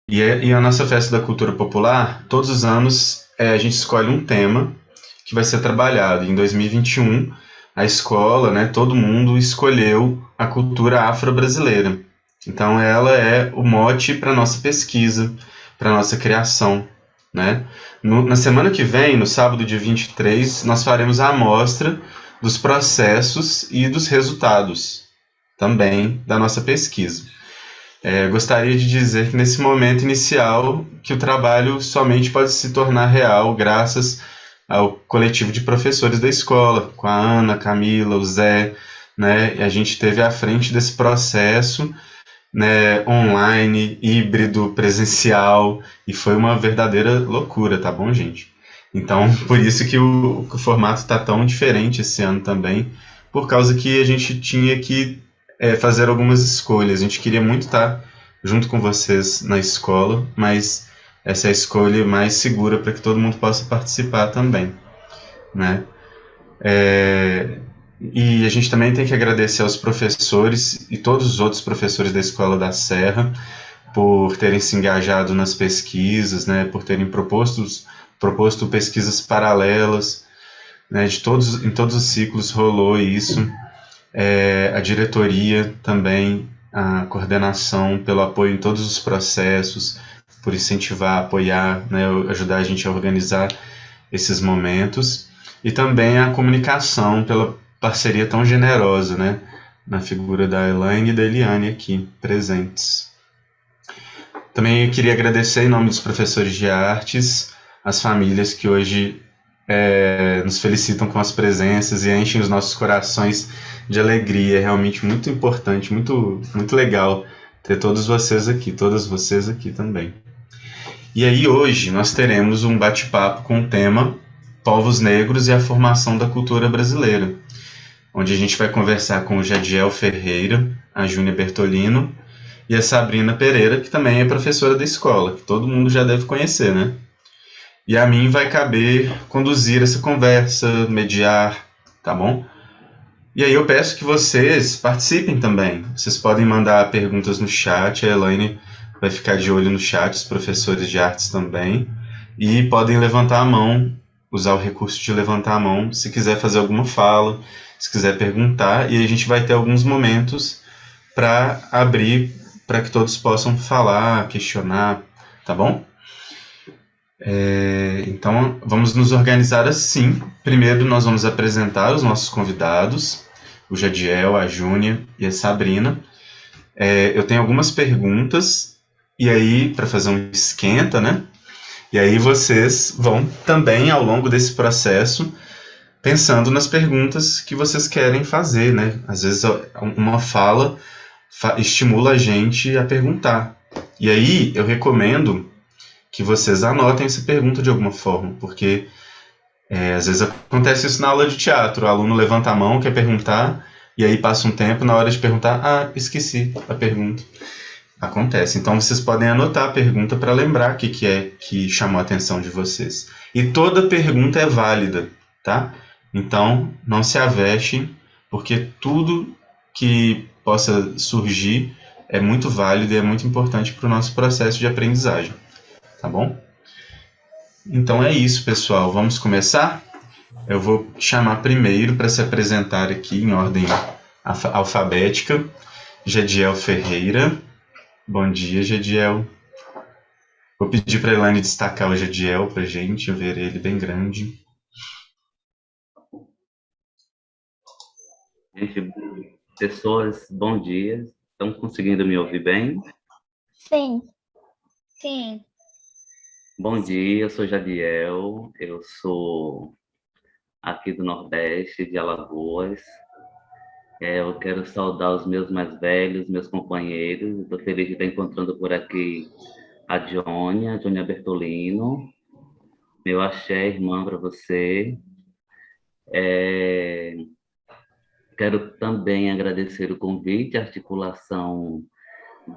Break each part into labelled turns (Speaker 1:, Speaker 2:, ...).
Speaker 1: E a nossa festa da cultura popular, todos os anos a gente escolhe um tema que vai ser trabalhado. Em 2021, a escola, né, todo mundo escolheu a cultura afro-brasileira. Então, ela é o mote para a nossa pesquisa, para a nossa criação. Né? Na semana que vem, no sábado, dia 23, nós faremos a amostra dos processos e dos resultados também da nossa pesquisa. Gostaria de dizer que nesse momento inicial que o trabalho somente pode se tornar real graças ao coletivo de professores da escola, com a Ana, a Camila, o Zé, né? E a gente teve à frente desse processo, né, online, híbrido, presencial, e foi uma verdadeira loucura, tá bom, gente? Então, por isso que o formato está tão diferente esse ano também, por causa que a gente tinha que fazer algumas escolhas. A gente queria muito estar junto com vocês na escola, mas essa é a escolha mais segura para que todo mundo possa participar também, né? E a gente também tem que agradecer aos professores e todos os outros professores da Escola da Serra por terem se engajado nas pesquisas, né, por terem proposto pesquisas paralelas, né, em todos os ciclos rolou isso. A diretoria também, a coordenação pelo apoio em todos os processos, por incentivar, apoiar, né, ajudar a gente a organizar esses momentos, e também a comunicação pela parceria tão generosa, né, na figura da Elaine e da Eliane aqui presentes. Também eu queria agradecer em nome dos professores de artes, as famílias que hoje nos felicitam com as presenças e enchem os nossos corações de alegria. É realmente muito importante, muito, muito legal ter todos vocês aqui, todas vocês aqui também. E aí hoje nós teremos um bate-papo com o tema Povos Negros e a Formação da Cultura Brasileira, onde a gente vai conversar com o Jadiel Ferreira, a Júnia Bertolino e a Sabrina Pereira, que também é professora da escola, que todo mundo já deve conhecer, né? E a mim vai caber conduzir essa conversa, mediar, tá bom? E aí eu peço que vocês participem também. Vocês podem mandar perguntas no chat, a Elaine vai ficar de olho no chat, os professores de artes também. E podem levantar a mão, usar o recurso de levantar a mão, se quiser fazer alguma fala, se quiser perguntar. E aí a gente vai ter alguns momentos para abrir, para que todos possam falar, questionar, tá bom? Então, vamos nos organizar assim. Primeiro, nós vamos apresentar os nossos convidados, o Jadiel, a Júnia e a Sabrina. Eu tenho algumas perguntas, e aí, para fazer um esquenta, né? E aí vocês vão também, ao longo desse processo, pensando nas perguntas que vocês querem fazer, né? Às vezes, uma fala estimula a gente a perguntar. E aí, eu recomendo que vocês anotem essa pergunta de alguma forma, porque às vezes acontece isso na aula de teatro, o aluno levanta a mão, quer perguntar, e aí passa um tempo, na hora de perguntar, esqueci a pergunta. Acontece. Então vocês podem anotar a pergunta para lembrar o que é que chamou a atenção de vocês. E toda pergunta é válida, tá? Então não se avestem, porque tudo que possa surgir é muito válido e é muito importante para o nosso processo de aprendizagem, tá bom? Então é isso, pessoal. Vamos começar? Eu vou chamar primeiro para se apresentar aqui em ordem alfabética, Jadiel Ferreira. Bom dia, Jadiel. Vou pedir para a Elaine destacar o Jadiel para a gente, eu ver ele bem grande.
Speaker 2: Gente, pessoas, bom dia. Estão conseguindo me ouvir bem?
Speaker 3: Sim, sim.
Speaker 2: Bom dia, eu sou Jadiel, eu sou aqui do Nordeste, de Alagoas. Eu quero saudar os meus mais velhos, meus companheiros. Estou feliz de estar encontrando por aqui a Jônia Bertolino. Meu axé, irmã, para você. É, Quero também agradecer o convite, a articulação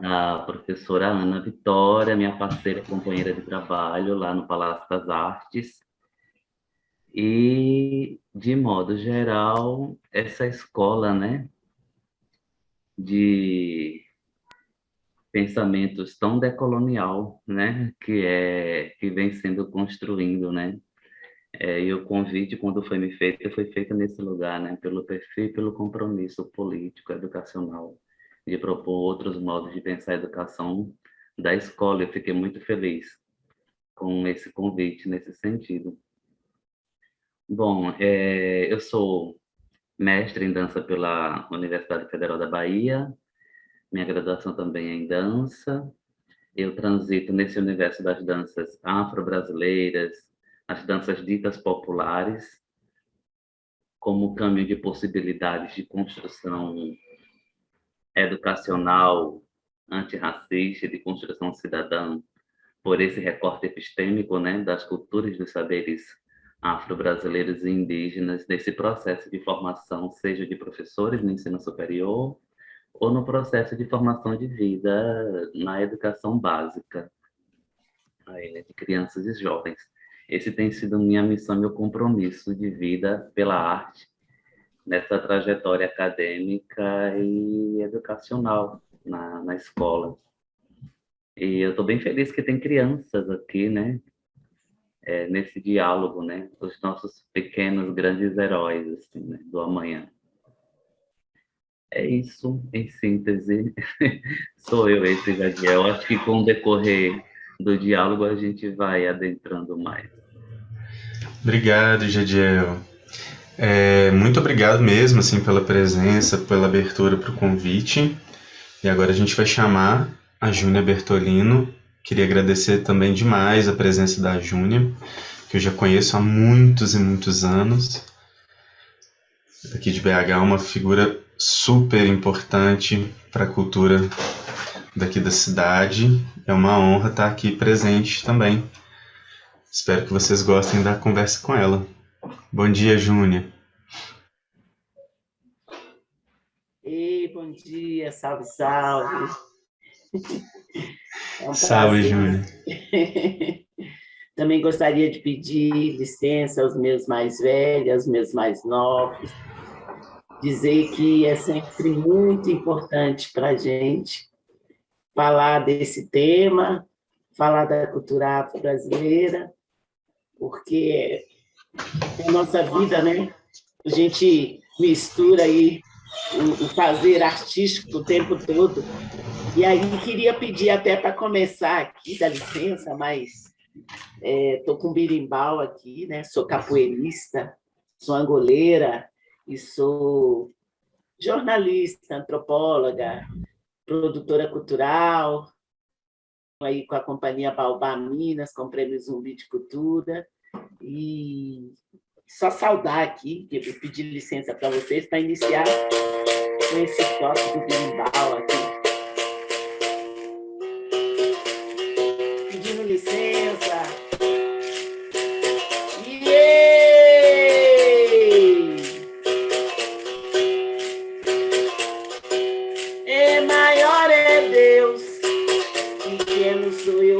Speaker 2: da professora Ana Vitória, minha parceira e companheira de trabalho lá no Palácio das Artes. E, de modo geral, essa escola, né, de pensamentos tão decolonial, né, que vem sendo construindo, né? E o convite, quando foi feito nesse lugar, né, pelo perfil e pelo compromisso político, educacional, de propor outros modos de pensar a educação da escola. Eu fiquei muito feliz com esse convite nesse sentido. Bom, eu sou mestre em dança pela Universidade Federal da Bahia, minha graduação também é em dança. Eu transito nesse universo das danças afro-brasileiras, as danças ditas populares, como caminho de possibilidades de construção educacional, antirracista, de construção cidadã, por esse recorte epistêmico, né, das culturas dos saberes afro-brasileiros e indígenas, nesse processo de formação, seja de professores no ensino superior, ou no processo de formação de vida na educação básica, de crianças e jovens. Esse tem sido minha missão, meu compromisso de vida pela arte, nessa trajetória acadêmica e educacional na escola. E eu estou bem feliz que tem crianças aqui, né? Nesse diálogo, né? Os nossos pequenos, grandes heróis, assim, né? Do amanhã. É isso, em síntese. Sou eu, esse Jadiel. Acho que com o decorrer do diálogo a gente vai adentrando mais.
Speaker 1: Obrigado, Jadiel. Muito obrigado mesmo assim, pela presença, pela abertura para o convite. E agora a gente vai chamar a Júnia Bertolino. Queria agradecer também demais a presença da Júnia, que eu já conheço há muitos e muitos anos. Aqui de BH, uma figura super importante para a cultura daqui da cidade. É uma honra estar aqui presente também. Espero que vocês gostem da conversa com ela. Bom dia, Júnia.
Speaker 4: Ei, bom dia, salve, salve. É um
Speaker 1: Salve,
Speaker 4: prazer.
Speaker 1: Júnia.
Speaker 4: Também gostaria de pedir licença aos meus mais velhos, aos meus mais novos, dizer que é sempre muito importante para a gente falar desse tema, falar da cultura afro-brasileira, porque é a nossa vida, né? A gente mistura aí o fazer artístico o tempo todo. E aí queria pedir até para começar aqui, dá licença, mas estou com birimbau aqui, né? Sou capoeirista, sou angoleira e sou jornalista, antropóloga, produtora cultural, aí com a companhia Baobá Minas, com o Prêmio Zumbi de Cultura. E só saudar aqui, eu pedir licença para vocês para iniciar com esse toque do birimbau aqui. Pedindo licença. Maior é Deus, pequeno sou eu.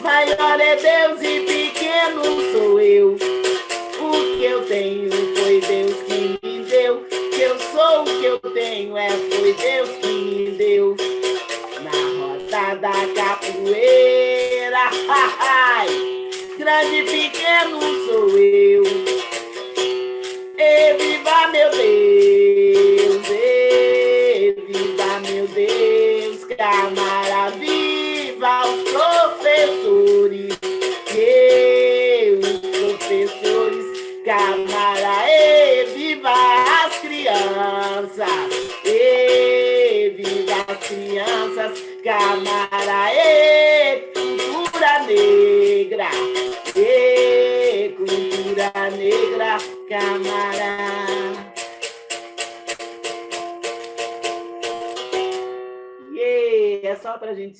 Speaker 4: Maior é Deus e pequeno sou eu. O que eu tenho foi Deus que me deu. Que eu sou o que eu tenho foi Deus que me deu. Na roda da capoeira, grande e pequeno sou eu. E viva meu Deus, e viva meu Deus, Câmara viva os professores, e os professores, Câmara e viva as crianças, e viva as crianças, Câmara e cultura negra, e cultura negra, Câmara. É só para a gente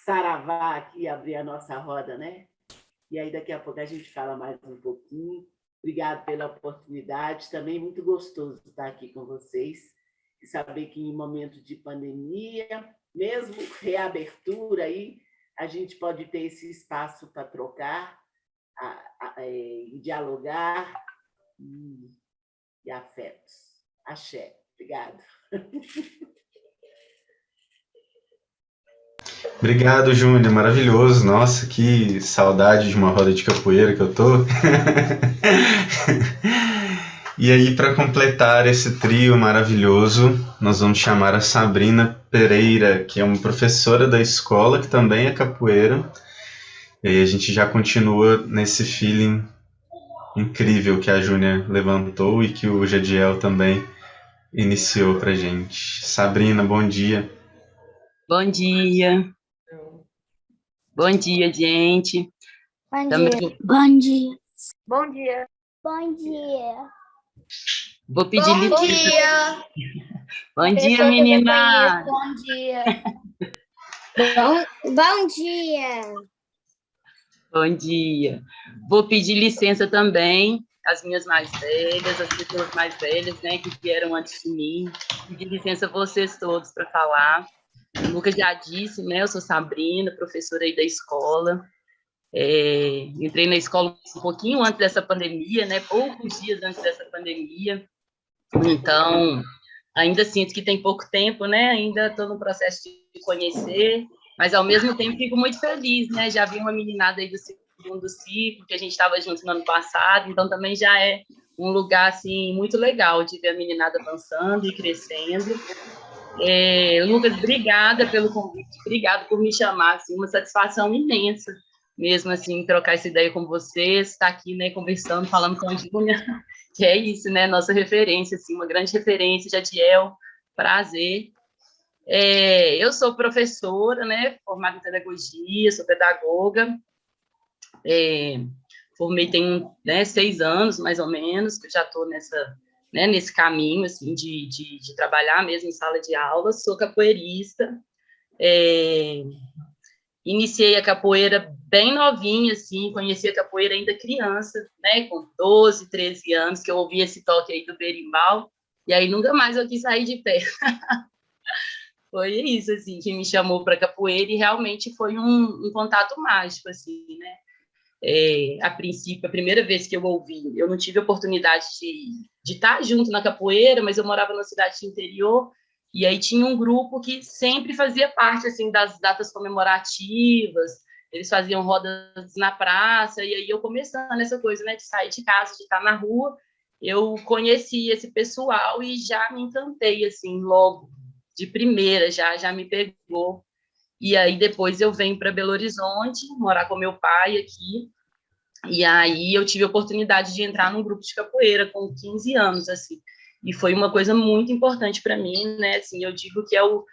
Speaker 4: saravar aqui, abrir a nossa roda, né? E aí daqui a pouco a gente fala mais um pouquinho. Obrigado pela oportunidade, também muito gostoso estar aqui com vocês e saber que em momento de pandemia, mesmo reabertura aí, a gente pode ter esse espaço para trocar, dialogar e afetos. Axé. Obrigado.
Speaker 1: Obrigado, Júnior, maravilhoso. Nossa, que saudade de uma roda de capoeira que eu tô. E aí, para completar esse trio maravilhoso, nós vamos chamar a Sabrina Pereira, que é uma professora da escola, que também é capoeira. E aí a gente já continua nesse feeling incrível que a Júnia levantou e que o Jadiel também iniciou pra gente. Sabrina, bom dia.
Speaker 5: Bom dia. Bom dia, gente.
Speaker 3: Bom
Speaker 5: Também
Speaker 3: dia. Bom dia. Bom dia. Bom dia.
Speaker 5: vou pedir licença.
Speaker 3: dia.
Speaker 5: Bom dia, menina.
Speaker 3: Bom dia. Bom dia.
Speaker 5: Bom dia. Vou pedir licença também às minhas mais velhas, às pessoas mais velhas, né, que vieram antes de mim. Pedir licença a vocês todos para falar. O Lucas já disse, né, eu sou Sabrina, professora aí da escola. Entrei na escola um pouquinho antes dessa pandemia, né, poucos dias antes dessa pandemia. Então, ainda sinto que tem pouco tempo, né, ainda estou no processo de conhecer, mas ao mesmo tempo fico muito feliz, né, já vi uma meninada aí do segundo ciclo, que a gente estava junto no ano passado, então também já é um lugar, assim, muito legal de ver a meninada avançando e crescendo. Lucas, obrigada pelo convite, obrigada por me chamar, assim, uma satisfação imensa, mesmo assim, trocar essa ideia com vocês, estar aqui, né, conversando, falando com a Júlia, que é isso, né, nossa referência, assim, uma grande referência, Jadiel, prazer. Eu sou professora, né, formada em pedagogia, sou pedagoga, formei tem 6 anos, mais ou menos, que eu já estou nesse caminho, assim, de trabalhar mesmo em sala de aula, sou capoeirista, iniciei a capoeira bem novinha, assim, conheci a capoeira ainda criança, né, com 12, 13 anos, que eu ouvi esse toque aí do berimbau, e aí nunca mais eu quis sair de pé. Foi isso, assim, que me chamou para capoeira, e realmente foi um contato mágico, assim, né. A princípio, a primeira vez que eu ouvi, eu não tive a oportunidade de estar junto na capoeira, mas eu morava na cidade de interior, e aí tinha um grupo que sempre fazia parte, assim, das datas comemorativas, eles faziam rodas na praça, e aí eu começando essa coisa, né, de sair de casa, de estar na rua, eu conheci esse pessoal e já me encantei, assim, logo, de primeira, já me pegou. E aí depois eu venho para Belo Horizonte, morar com meu pai aqui, e aí eu tive a oportunidade de entrar num grupo de capoeira com 15 anos, assim, e foi uma coisa muito importante para mim, né, assim, eu digo que é o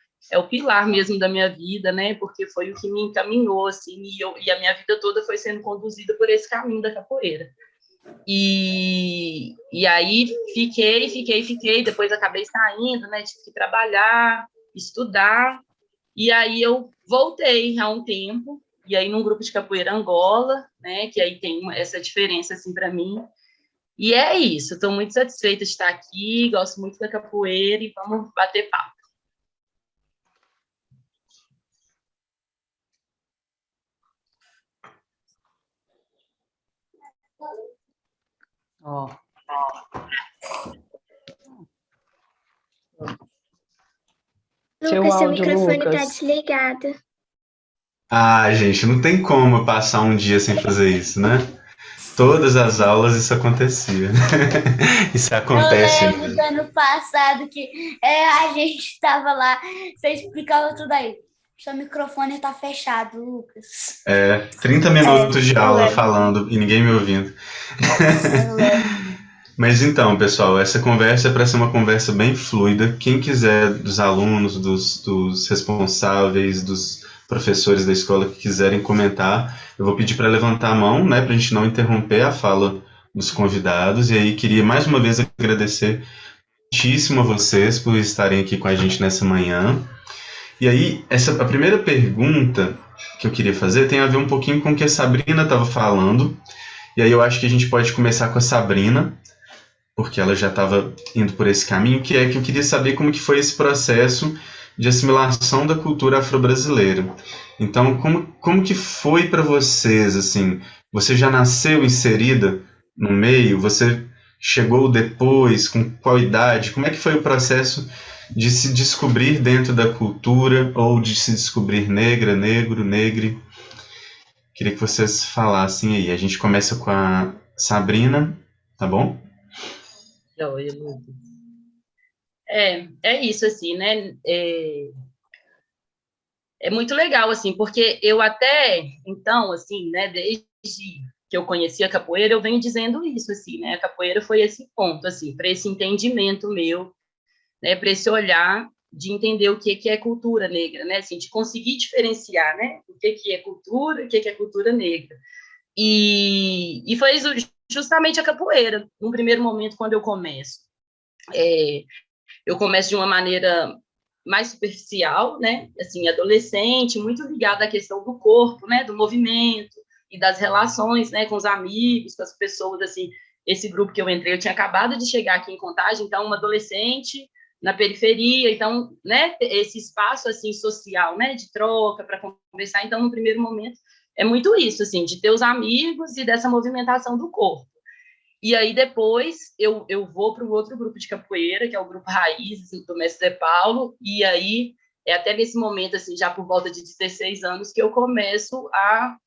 Speaker 5: pilar mesmo da minha vida, né, porque foi o que me encaminhou, assim, e a minha vida toda foi sendo conduzida por esse caminho da capoeira. E aí fiquei, depois acabei saindo, né, tive que trabalhar, estudar, e aí eu voltei há um tempo, e aí num grupo de capoeira Angola, né, que aí tem essa diferença, assim, para mim. E é isso, estou muito satisfeita de estar aqui, gosto muito da capoeira e vamos bater papo. Ó.
Speaker 3: Lucas, seu microfone está desligado.
Speaker 1: Ah, gente, não tem como eu passar um dia sem fazer isso, né? Todas as aulas isso acontecia. Isso acontece.
Speaker 3: Eu lembro do ano passado que a gente estava lá, você explicava tudo aí. Seu microfone está fechado, Lucas.
Speaker 1: 30 minutos de aula falando e ninguém me ouvindo. Mas então, pessoal, essa conversa é para ser uma conversa bem fluida. Quem quiser, dos alunos, dos responsáveis, dos professores da escola que quiserem comentar, eu vou pedir para levantar a mão, né, para a gente não interromper a fala dos convidados. E aí queria mais uma vez agradecer muitíssimo a vocês por estarem aqui com a gente nessa manhã. E aí, a primeira pergunta que eu queria fazer tem a ver um pouquinho com o que a Sabrina estava falando. E aí eu acho que a gente pode começar com a Sabrina, porque ela já estava indo por esse caminho, que é que eu queria saber como que foi esse processo de assimilação da cultura afro-brasileira. Então, como que foi para vocês, assim? Você já nasceu inserida no meio? Você chegou depois? Com qual idade? Como é que foi o processo de se descobrir dentro da cultura ou de se descobrir negra, negro, negre. Queria que vocês falassem aí. A gente começa com a Sabrina, tá bom?
Speaker 5: Joia, Lucas. É isso, assim, né? É muito legal, assim, porque eu até, então, assim, né, desde que eu conheci a capoeira, eu venho dizendo isso, assim, né? A capoeira foi esse ponto, assim, para esse entendimento meu, né, para esse olhar de entender o que é cultura negra, né? Assim, de conseguir diferenciar, né? O que é cultura, o que é cultura negra. E foi justamente a capoeira, no primeiro momento, quando eu começo. Eu começo de uma maneira mais superficial, né? Assim, adolescente, muito ligada à questão do corpo, né? Do movimento e das relações, né? Com os amigos, com as pessoas, assim. Esse grupo que eu entrei, eu tinha acabado de chegar aqui em Contagem, então, uma adolescente na periferia, então, né? Esse espaço, assim, social, né? De troca, para conversar. Então, no primeiro momento, é muito isso, assim, de ter os amigos e dessa movimentação do corpo. E aí, depois, eu vou para um outro grupo de capoeira, que é o Grupo Raízes, do Mestre Zé Paulo, e aí, é até nesse momento, assim, já por volta de 16 anos, que eu começo a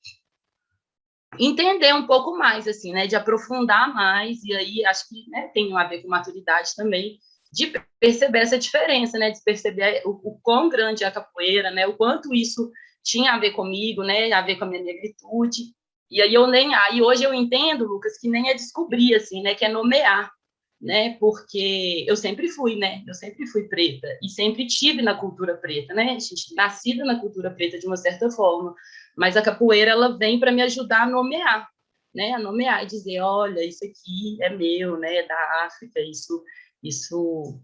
Speaker 5: entender um pouco mais, assim, né, de aprofundar mais, e aí acho que, né, tem a ver com maturidade também, de perceber essa diferença, né, de perceber o quão grande é a capoeira, né, o quanto isso tinha a ver comigo, né, a ver com a minha negritude. E aí hoje eu entendo, Lucas, que nem é descobrir, assim, né, que é nomear, né, porque eu sempre fui, né, eu sempre fui preta e sempre tive na cultura preta, né, a gente nascida na cultura preta de uma certa forma, mas a capoeira ela vem para me ajudar a nomear, né, a nomear e dizer, olha, isso aqui é meu, né, é da África, isso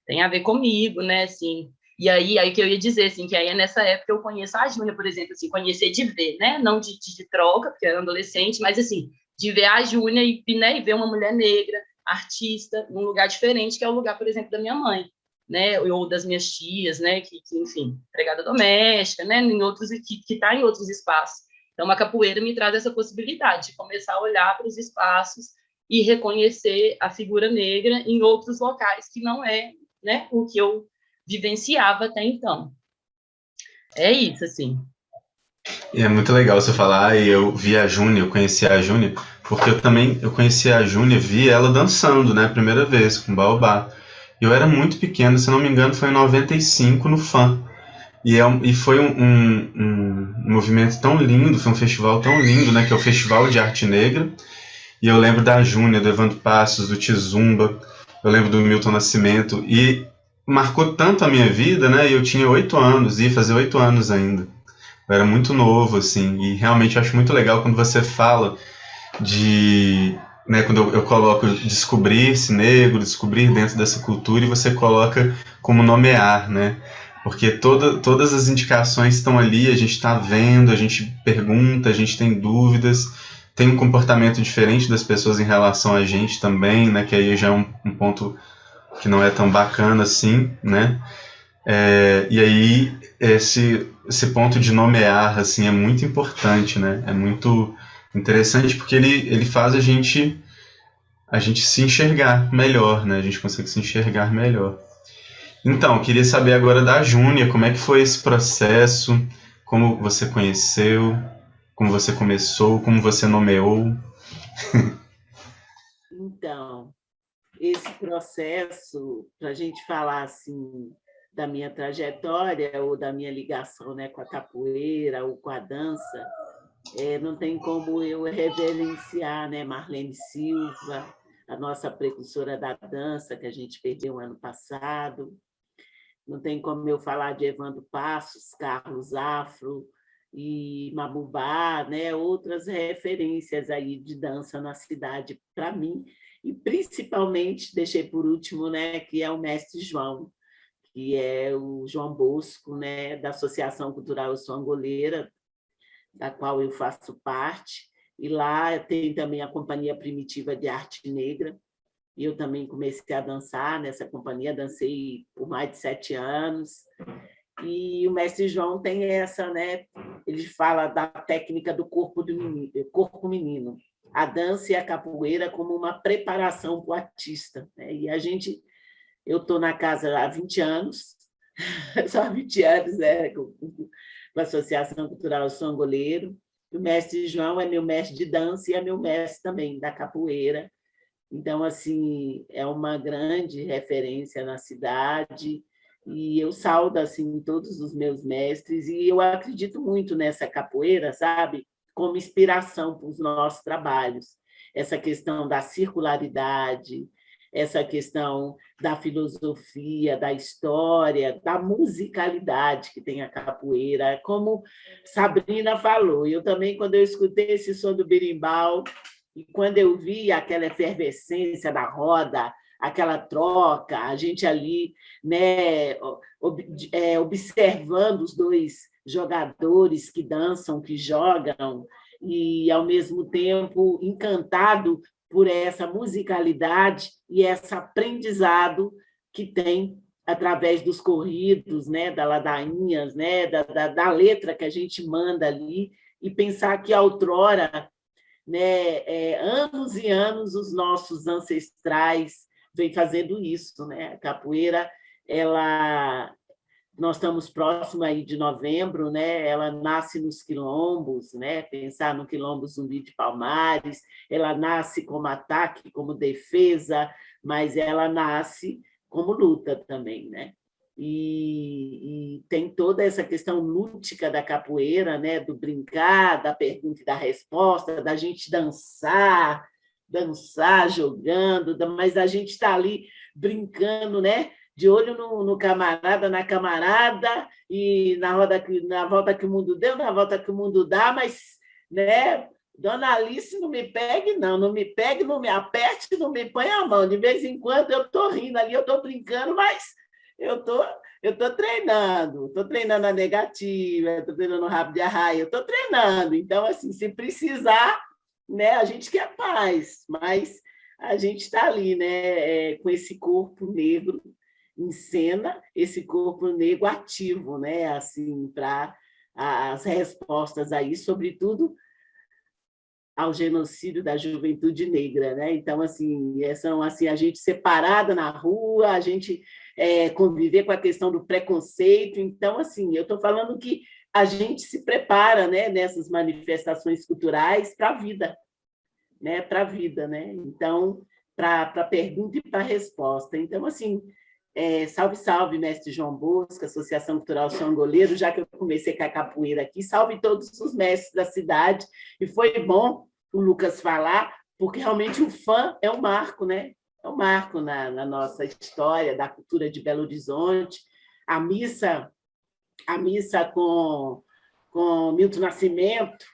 Speaker 5: tem a ver comigo, né, assim. E aí que eu ia dizer, assim, que aí é nessa época eu conheço a Júnia, por exemplo, assim, conhecer de ver, né, não de troca, porque eu era adolescente, mas, assim, de ver a Júnia né, e ver uma mulher negra, artista, num lugar diferente, que é o lugar, por exemplo, da minha mãe, né, ou das minhas tias, né, que enfim, empregada doméstica, né, em outros, que tá em outros espaços. Então, a capoeira me traz essa possibilidade de começar a olhar para os espaços e reconhecer a figura negra em outros locais que não é, né, o que eu vivenciava até então. É isso, assim.
Speaker 1: E é muito legal você falar, e eu vi a Júnia, eu conheci a Júnia, porque eu conheci a Júnia, vi ela dançando, né, a primeira vez, com Baobá. Eu era muito pequeno, se não me engano, foi em 95 no FAM. E foi um movimento tão lindo, foi um festival tão lindo, né, que é o Festival de Arte Negra. E eu lembro da Júnia, do Evandro Passos, do Tizumba, eu lembro do Milton Nascimento, e marcou tanto a minha vida, né, e eu tinha 8 anos, ia fazer 8 anos ainda. Eu era muito novo, assim, e realmente eu acho muito legal quando você fala de, né, quando eu coloco descobrir-se negro, descobrir dentro dessa cultura, e você coloca como nomear, né? Porque todas as indicações estão ali, a gente está vendo, a gente pergunta, a gente tem dúvidas, tem um comportamento diferente das pessoas em relação a gente também, né? Que aí já é um ponto que não é tão bacana assim, né? E aí esse ponto de nomear assim é muito importante, né? É muito interessante porque ele faz a gente se enxergar melhor, né? A gente consegue se enxergar melhor. Então, eu queria saber agora da Júnia, como é que foi esse processo, como você conheceu, como você começou, como você nomeou.
Speaker 4: Então, esse processo, para a gente falar assim da minha trajetória ou da minha ligação, né, com a capoeira ou com a dança, não tem como eu reverenciar, né, Marlene Silva, a nossa precursora da dança, que a gente perdeu ano passado. Não tem como eu falar de Evandro Passos, Carlos Afro e Mabubá, né? Outras referências aí de dança na cidade para mim, e principalmente deixei por último, né, que é o mestre João, que é o João Bosco, né, da Associação Cultural Eu Sou Angoleira, da qual eu faço parte, e lá tem também a Companhia Primitiva de Arte Negra, e eu também comecei a dançar nessa companhia, dancei por mais de 7 anos, e o mestre João tem essa, né? Ele fala da técnica do corpo menino, a dança e a capoeira como uma preparação para o artista, né? E Eu estou na casa há 20 anos, só há 20 anos, né, com a Associação Cultural São Goleiro. O mestre João é meu mestre de dança e é meu mestre também da capoeira. Então, assim, é uma grande referência na cidade e eu saúdo, assim, todos os meus mestres e eu acredito muito nessa capoeira, sabe? Como inspiração para os nossos trabalhos. Essa questão da circularidade, essa questão da filosofia, da história, da musicalidade que tem a capoeira. Como Sabrina falou, eu também, quando eu escutei esse som do berimbau, e quando eu vi aquela efervescência da roda, aquela troca, a gente ali, né, observando os dois jogadores que dançam, que jogam, e, ao mesmo tempo, encantado por essa musicalidade e esse aprendizado que tem através dos corridos, né, das ladainhas, né, da letra que a gente manda ali, e pensar que, outrora, né, anos e anos, os nossos ancestrais vêm fazendo isso. Né? A capoeira, nós estamos próximos aí de novembro, né? Ela nasce nos quilombos, né? Pensar no quilombo Zumbi de Palmares, ela nasce como ataque, como defesa, mas ela nasce como luta também, né? E tem toda essa questão lúdica da capoeira, né? Do brincar, da pergunta e da resposta, da gente dançar jogando, mas a gente está ali brincando, né? De olho no camarada, na camarada, e na volta que o mundo deu, na volta que o mundo dá, mas, né, Dona Alice, não me pegue, não me pegue, não me aperte, não me põe a mão. De vez em quando eu estou rindo ali, eu estou brincando, mas eu estou treinando a negativa, estou treinando o rabo de arraia, eu estou treinando. Então, assim, se precisar, né, a gente quer paz, mas a gente está ali, né, com esse corpo negro em cena, esse corpo negro ativo, né, assim, para as respostas aí, sobretudo ao genocídio da juventude negra, né? Então, assim, são assim, a gente separada na rua, a gente conviver com a questão do preconceito. Então, assim, eu estou falando que a gente se prepara, né, nessas manifestações culturais para a vida, né? Para a vida, né? Então, para a pergunta e para a resposta. Então, assim, salve, salve, mestre João Bosco, Associação Cultural São Goleiro, já que eu comecei com a capoeira aqui, salve todos os mestres da cidade, e foi bom o Lucas falar, porque realmente o fã é um marco, né? É um marco na nossa história da cultura de Belo Horizonte. A missa com Milton Nascimento,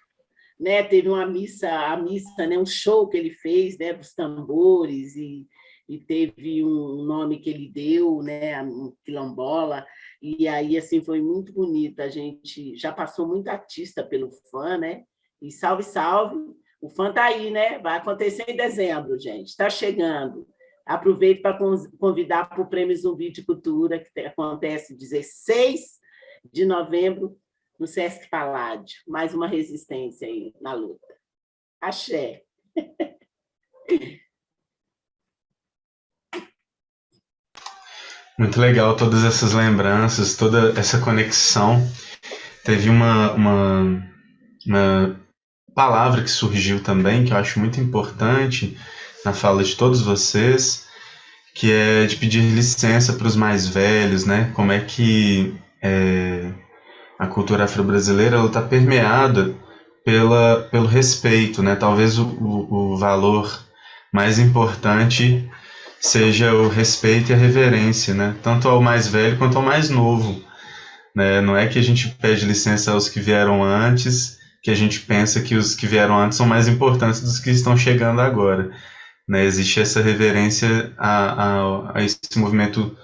Speaker 4: né? Teve a missa, né? Um show que ele fez, né? Dos tambores, e teve um nome que ele deu, né, um quilombola, e aí, assim, foi muito bonito. A gente já passou muito artista pelo fã, né? E salve, salve, o fã está aí, né? Vai acontecer em dezembro, gente, está chegando. Aproveito para convidar para o Prêmio Zumbi de Cultura, que acontece 16 de novembro, no Sesc Paládio. Mais uma resistência aí na luta. Axé.
Speaker 1: Muito legal todas essas lembranças, toda essa conexão. Teve uma palavra que surgiu também, que eu acho muito importante na fala de todos vocês, que é de pedir licença para os mais velhos, né? Como é que a cultura afro-brasileira está permeada pelo respeito, né? Talvez o valor mais importante seja o respeito e a reverência, né? Tanto ao mais velho quanto ao mais novo, né? Não é que a gente pede licença aos que vieram antes, que a gente pensa que os que vieram antes são mais importantes dos que estão chegando agora, né? Existe essa reverência a esse movimento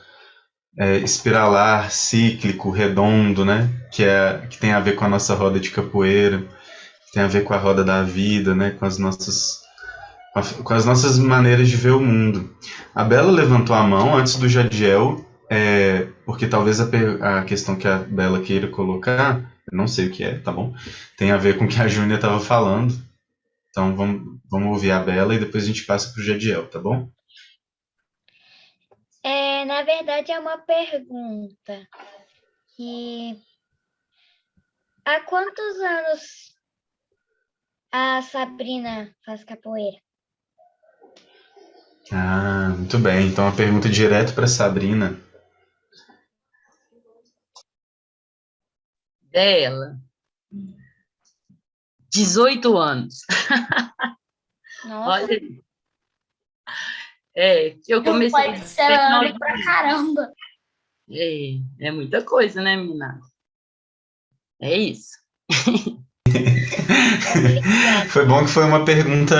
Speaker 1: espiralar, cíclico, redondo, né? Que tem a ver com a nossa roda de capoeira, tem a ver com a roda da vida, né? Com as nossas maneiras de ver o mundo. A Bela levantou a mão antes do Jadiel, porque talvez a questão que a Bela queira colocar, eu não sei o que é, tá bom? Tem a ver com o que a Júnia estava falando. Então vamos ouvir a Bela e depois a gente passa para o Jadiel, tá bom?
Speaker 6: Na verdade, é uma pergunta. Que há quantos anos a Sabrina faz capoeira?
Speaker 1: Ah, muito bem. Então, a pergunta direto para Sabrina.
Speaker 5: Dela, 18 anos.
Speaker 3: Nossa,
Speaker 5: Olha, que eu
Speaker 3: meu
Speaker 5: comecei
Speaker 3: pai do céu,
Speaker 5: bem
Speaker 3: é homem pra
Speaker 5: novinha.
Speaker 3: caramba.
Speaker 5: É muita coisa, né, menina? É isso.
Speaker 1: Foi bom que foi uma pergunta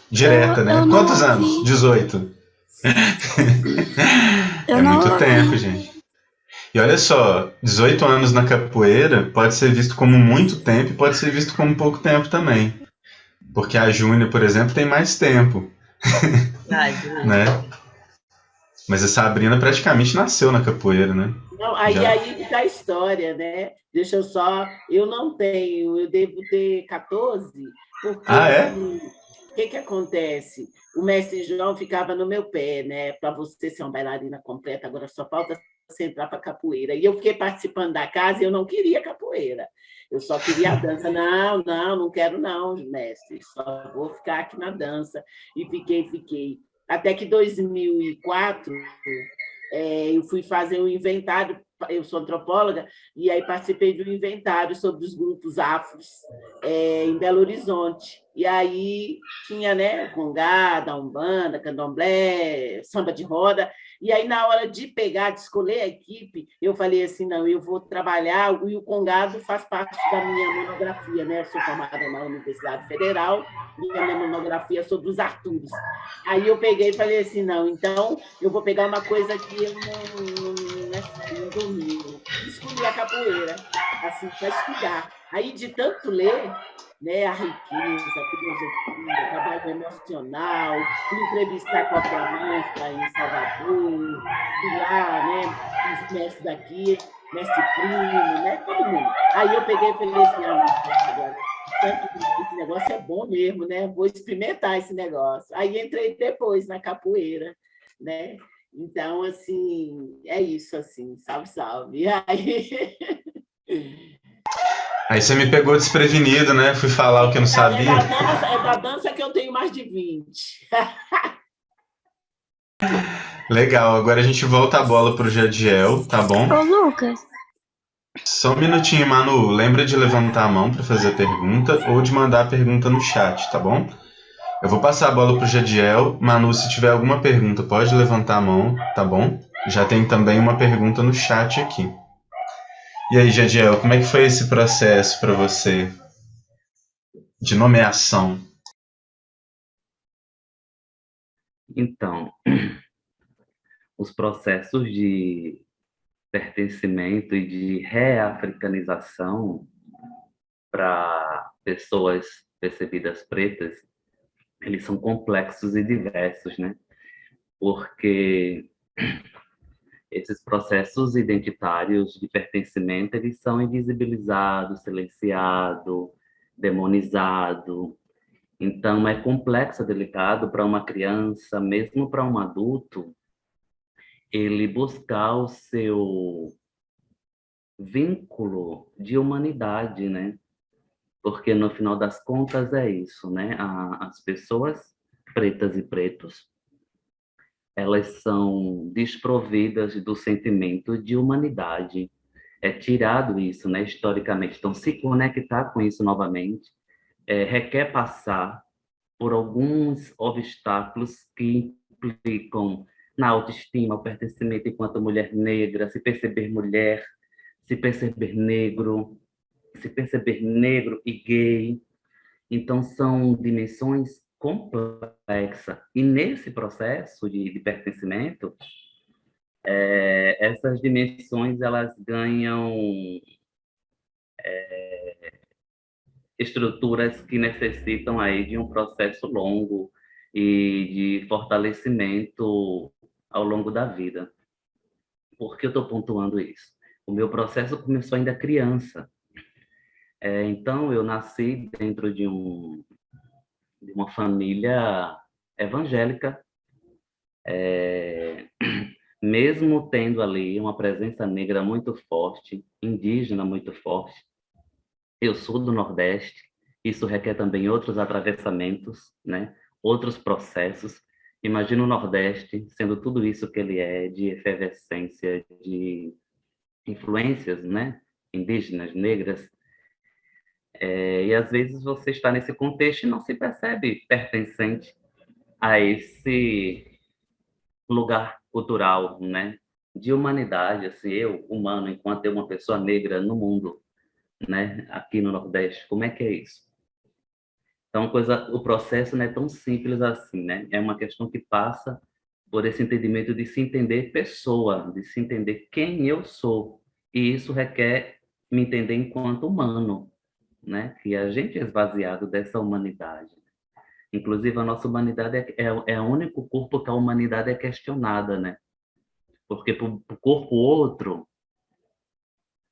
Speaker 1: direta, né?
Speaker 7: Eu não
Speaker 1: Quantos anos?
Speaker 7: ouvi.
Speaker 1: 18.
Speaker 7: Eu
Speaker 1: É
Speaker 7: não
Speaker 1: muito tempo,
Speaker 7: ouvi.
Speaker 1: gente. E olha só, 18 anos na capoeira pode ser visto como muito tempo e pode ser visto como pouco tempo também. Porque a Júnior, por exemplo, tem mais tempo,
Speaker 5: Verdade, né?
Speaker 1: né? Mas a Sabrina praticamente nasceu na capoeira, né?
Speaker 4: Não, aí está a história, né? Deixa eu só. Eu não tenho, eu devo ter 14, porque
Speaker 1: Ah, é?
Speaker 4: assim, o que acontece? O mestre João ficava no meu pé, né? Para você ser uma bailarina completa, agora só falta você entrar para capoeira. E eu fiquei participando da casa e eu não queria capoeira. Eu só queria a dança. Não, não, não quero não, mestre. Só vou ficar aqui na dança. E fiquei. Até que 2004 eu fui fazer um inventário, eu sou antropóloga, e aí participei de um inventário sobre os grupos afros em Belo Horizonte. E aí tinha, né, congada, umbanda, candomblé, samba de roda. E aí, na hora de pegar, de escolher a equipe, eu falei assim, não, eu vou trabalhar, e o congado faz parte da minha monografia, né? Eu sou formada na Universidade Federal, e a minha monografia é sobre os Arturos. Aí eu peguei e falei assim, não, então eu vou pegar uma coisa que eu não domino. Escolhi a capoeira, assim, para estudar. Aí, de tanto ler, né, a riqueza, a filosofia, o trabalho emocional, fui entrevistar qualquer mestra em Salvador, fui lá, né, os mestres daqui, mestre Primo, né, todo mundo. Aí eu peguei e falei assim, não posso agora, tanto esse negócio é bom mesmo, né? Vou experimentar esse negócio. Aí entrei depois na capoeira, né? Então, assim, é isso, assim, salve, salve. E aí...
Speaker 1: Aí você me pegou desprevenido, né? Fui falar o que eu não sabia.
Speaker 4: É da dança que eu tenho mais de 20.
Speaker 1: Legal, agora a gente volta a bola pro Jadiel, tá bom?
Speaker 7: Ô, Lucas,
Speaker 1: Só um minutinho, Manu. Lembra de levantar a mão para fazer a pergunta ou de mandar a pergunta no chat, tá bom? Eu vou passar a bola pro Jadiel. Manu, se tiver alguma pergunta, pode levantar a mão, tá bom? Já tem também uma pergunta no chat aqui. E aí, Jadiel, como é que foi esse processo para você de nomeação?
Speaker 2: Então, os processos de pertencimento e de reafricanização para pessoas percebidas pretas, eles são complexos e diversos, né? Porque esses processos identitários de pertencimento, eles são invisibilizados, silenciados, demonizados. Então, é complexo, é delicado para uma criança, mesmo para um adulto, ele buscar o seu vínculo de humanidade, né? Porque no final das contas é isso, né? As pessoas pretas e pretos, elas são desprovidas do sentimento de humanidade. É tirado isso, né? Historicamente. Então, se conectar com isso novamente requer passar por alguns obstáculos que implicam na autoestima, o pertencimento enquanto mulher negra, se perceber negro, se perceber negro e gay. Então, são dimensões complexas. E nesse processo de pertencimento, essas dimensões elas ganham estruturas que necessitam aí de um processo longo e de fortalecimento ao longo da vida. Por que eu estou pontuando isso? O meu processo começou ainda criança. Então, eu nasci dentro de uma família evangélica, É, mesmo tendo ali uma presença negra muito forte, indígena muito forte, eu sou do Nordeste, isso requer também outros atravessamentos, né? Outros processos. Imagina o Nordeste sendo tudo isso que ele é, de efervescência, de influências, né? Indígenas, negras. E às vezes você está nesse contexto e não se percebe pertencente a esse lugar cultural, né? De humanidade, assim, eu, humano, enquanto eu, uma pessoa negra no mundo, né? Aqui no Nordeste, como é que é isso? Então, o processo não é tão simples assim, né? É uma questão que passa por esse entendimento de se entender pessoa, de se entender quem eu sou. E isso requer me entender enquanto humano, né? Que a gente é esvaziado dessa humanidade. Inclusive, a nossa humanidade é o único corpo que a humanidade é questionada, né? Porque para o corpo outro,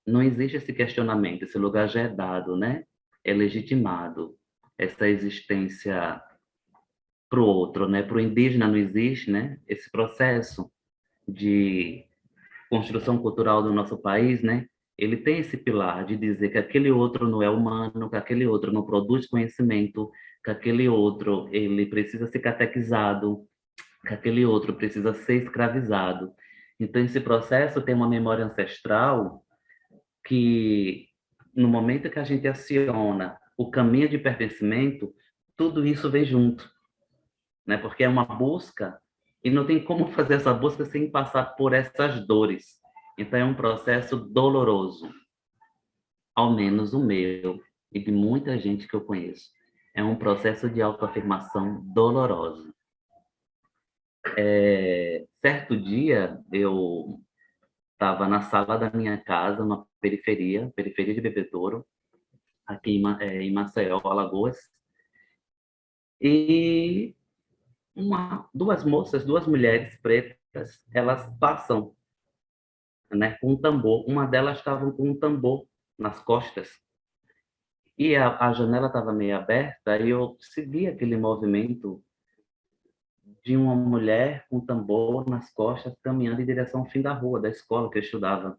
Speaker 2: não existe esse questionamento, esse lugar já é dado, né? É legitimado. Essa existência para o outro, né? Para o indígena não existe, né? Esse processo de construção cultural do nosso país, né? Ele tem esse pilar de dizer que aquele outro não é humano, que aquele outro não produz conhecimento, que aquele outro ele precisa ser catequizado, que aquele outro precisa ser escravizado. Então esse processo tem uma memória ancestral que no momento que a gente aciona o caminho de pertencimento, tudo isso vem junto, né? Porque é uma busca e não tem como fazer essa busca sem passar por essas dores. Então é um processo doloroso, ao menos o meu e de muita gente que eu conheço. É um processo de autoafirmação doloroso. Certo dia eu estava na sala da minha casa, na periferia de Bebedouro, aqui em Maceió, Alagoas, e duas moças, duas mulheres pretas, elas passam, né, com um tambor. Uma delas estava com um tambor nas costas e a janela estava meio aberta e eu segui aquele movimento de uma mulher com um tambor nas costas caminhando em direção ao fim da rua da escola que eu estudava.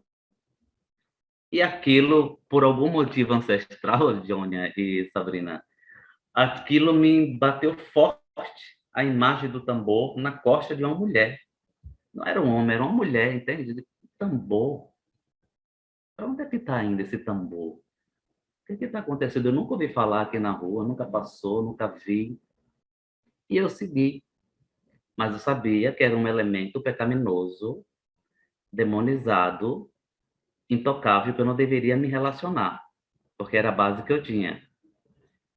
Speaker 2: E aquilo, por algum motivo ancestral, Jônia e Sabrina, aquilo me bateu forte, a imagem do tambor na costa de uma mulher. Não era um homem, era uma mulher, entende? Tambor. Para onde é que está indo esse tambor? O que está acontecendo? Eu nunca ouvi falar aqui na rua, nunca passou, nunca vi. E eu segui. Mas eu sabia que era um elemento pecaminoso, demonizado, intocável, que eu não deveria me relacionar, porque era a base que eu tinha.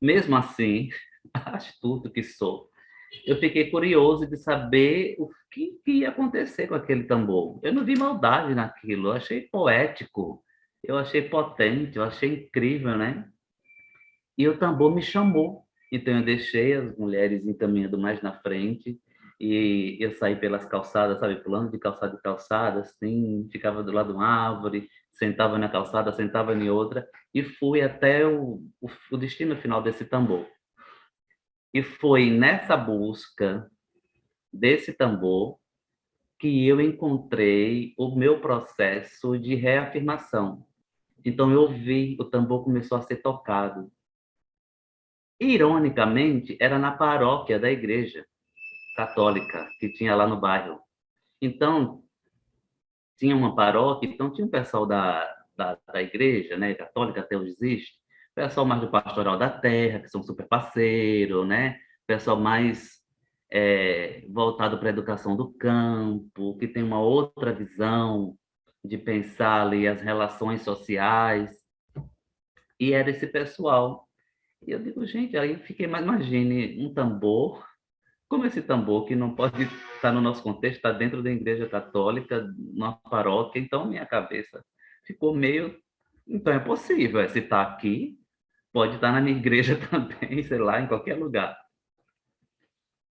Speaker 2: Mesmo assim, astuto que sou, eu fiquei curioso de saber o que ia acontecer com aquele tambor. Eu não vi maldade naquilo, eu achei poético, eu achei potente, eu achei incrível, né? E o tambor me chamou. Então eu deixei as mulheres encaminhando mais na frente e eu saí pelas calçadas, sabe, pulando de calçada em calçada, assim, ficava do lado de uma árvore, sentava na calçada, sentava em outra e fui até o destino final desse tambor. E foi nessa busca desse tambor que eu encontrei o meu processo de reafirmação. Então eu vi, o tambor começou a ser tocado. Ironicamente, era na paróquia da igreja católica que tinha lá no bairro. Então, tinha uma paróquia, então tinha um pessoal da igreja, né, católica, até hoje existe, pessoal mais do pastoral da terra, que são super parceiro, né, pessoal mais voltado para a educação do campo, que tem uma outra visão de pensar ali as relações sociais, e era esse pessoal. E eu digo, gente, aí fiquei, mas imagine um tambor, como esse tambor que não pode estar no nosso contexto, está dentro da igreja católica, numa paróquia, então minha cabeça ficou meio, então é possível, se está aqui, pode estar na minha igreja também, sei lá, em qualquer lugar.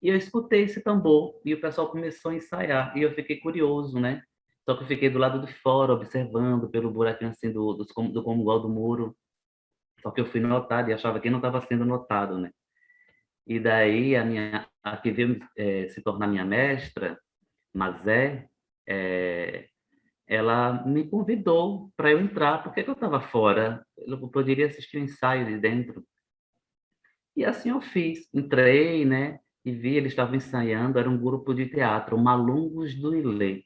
Speaker 2: E eu escutei esse tambor e o pessoal começou a ensaiar e eu fiquei curioso, né? Só que eu fiquei do lado de fora, observando pelo buraquinho assim do comungal do muro. Só que eu fui notado e achava que não estava sendo notado, né? E daí a que veio se tornar minha mestra, Mazé, ela me convidou para eu entrar, porque eu estava fora, eu poderia assistir o ensaio de dentro. E assim eu fiz, entrei, né, e vi, eles estavam ensaiando, era um grupo de teatro, Malungos do Ilê.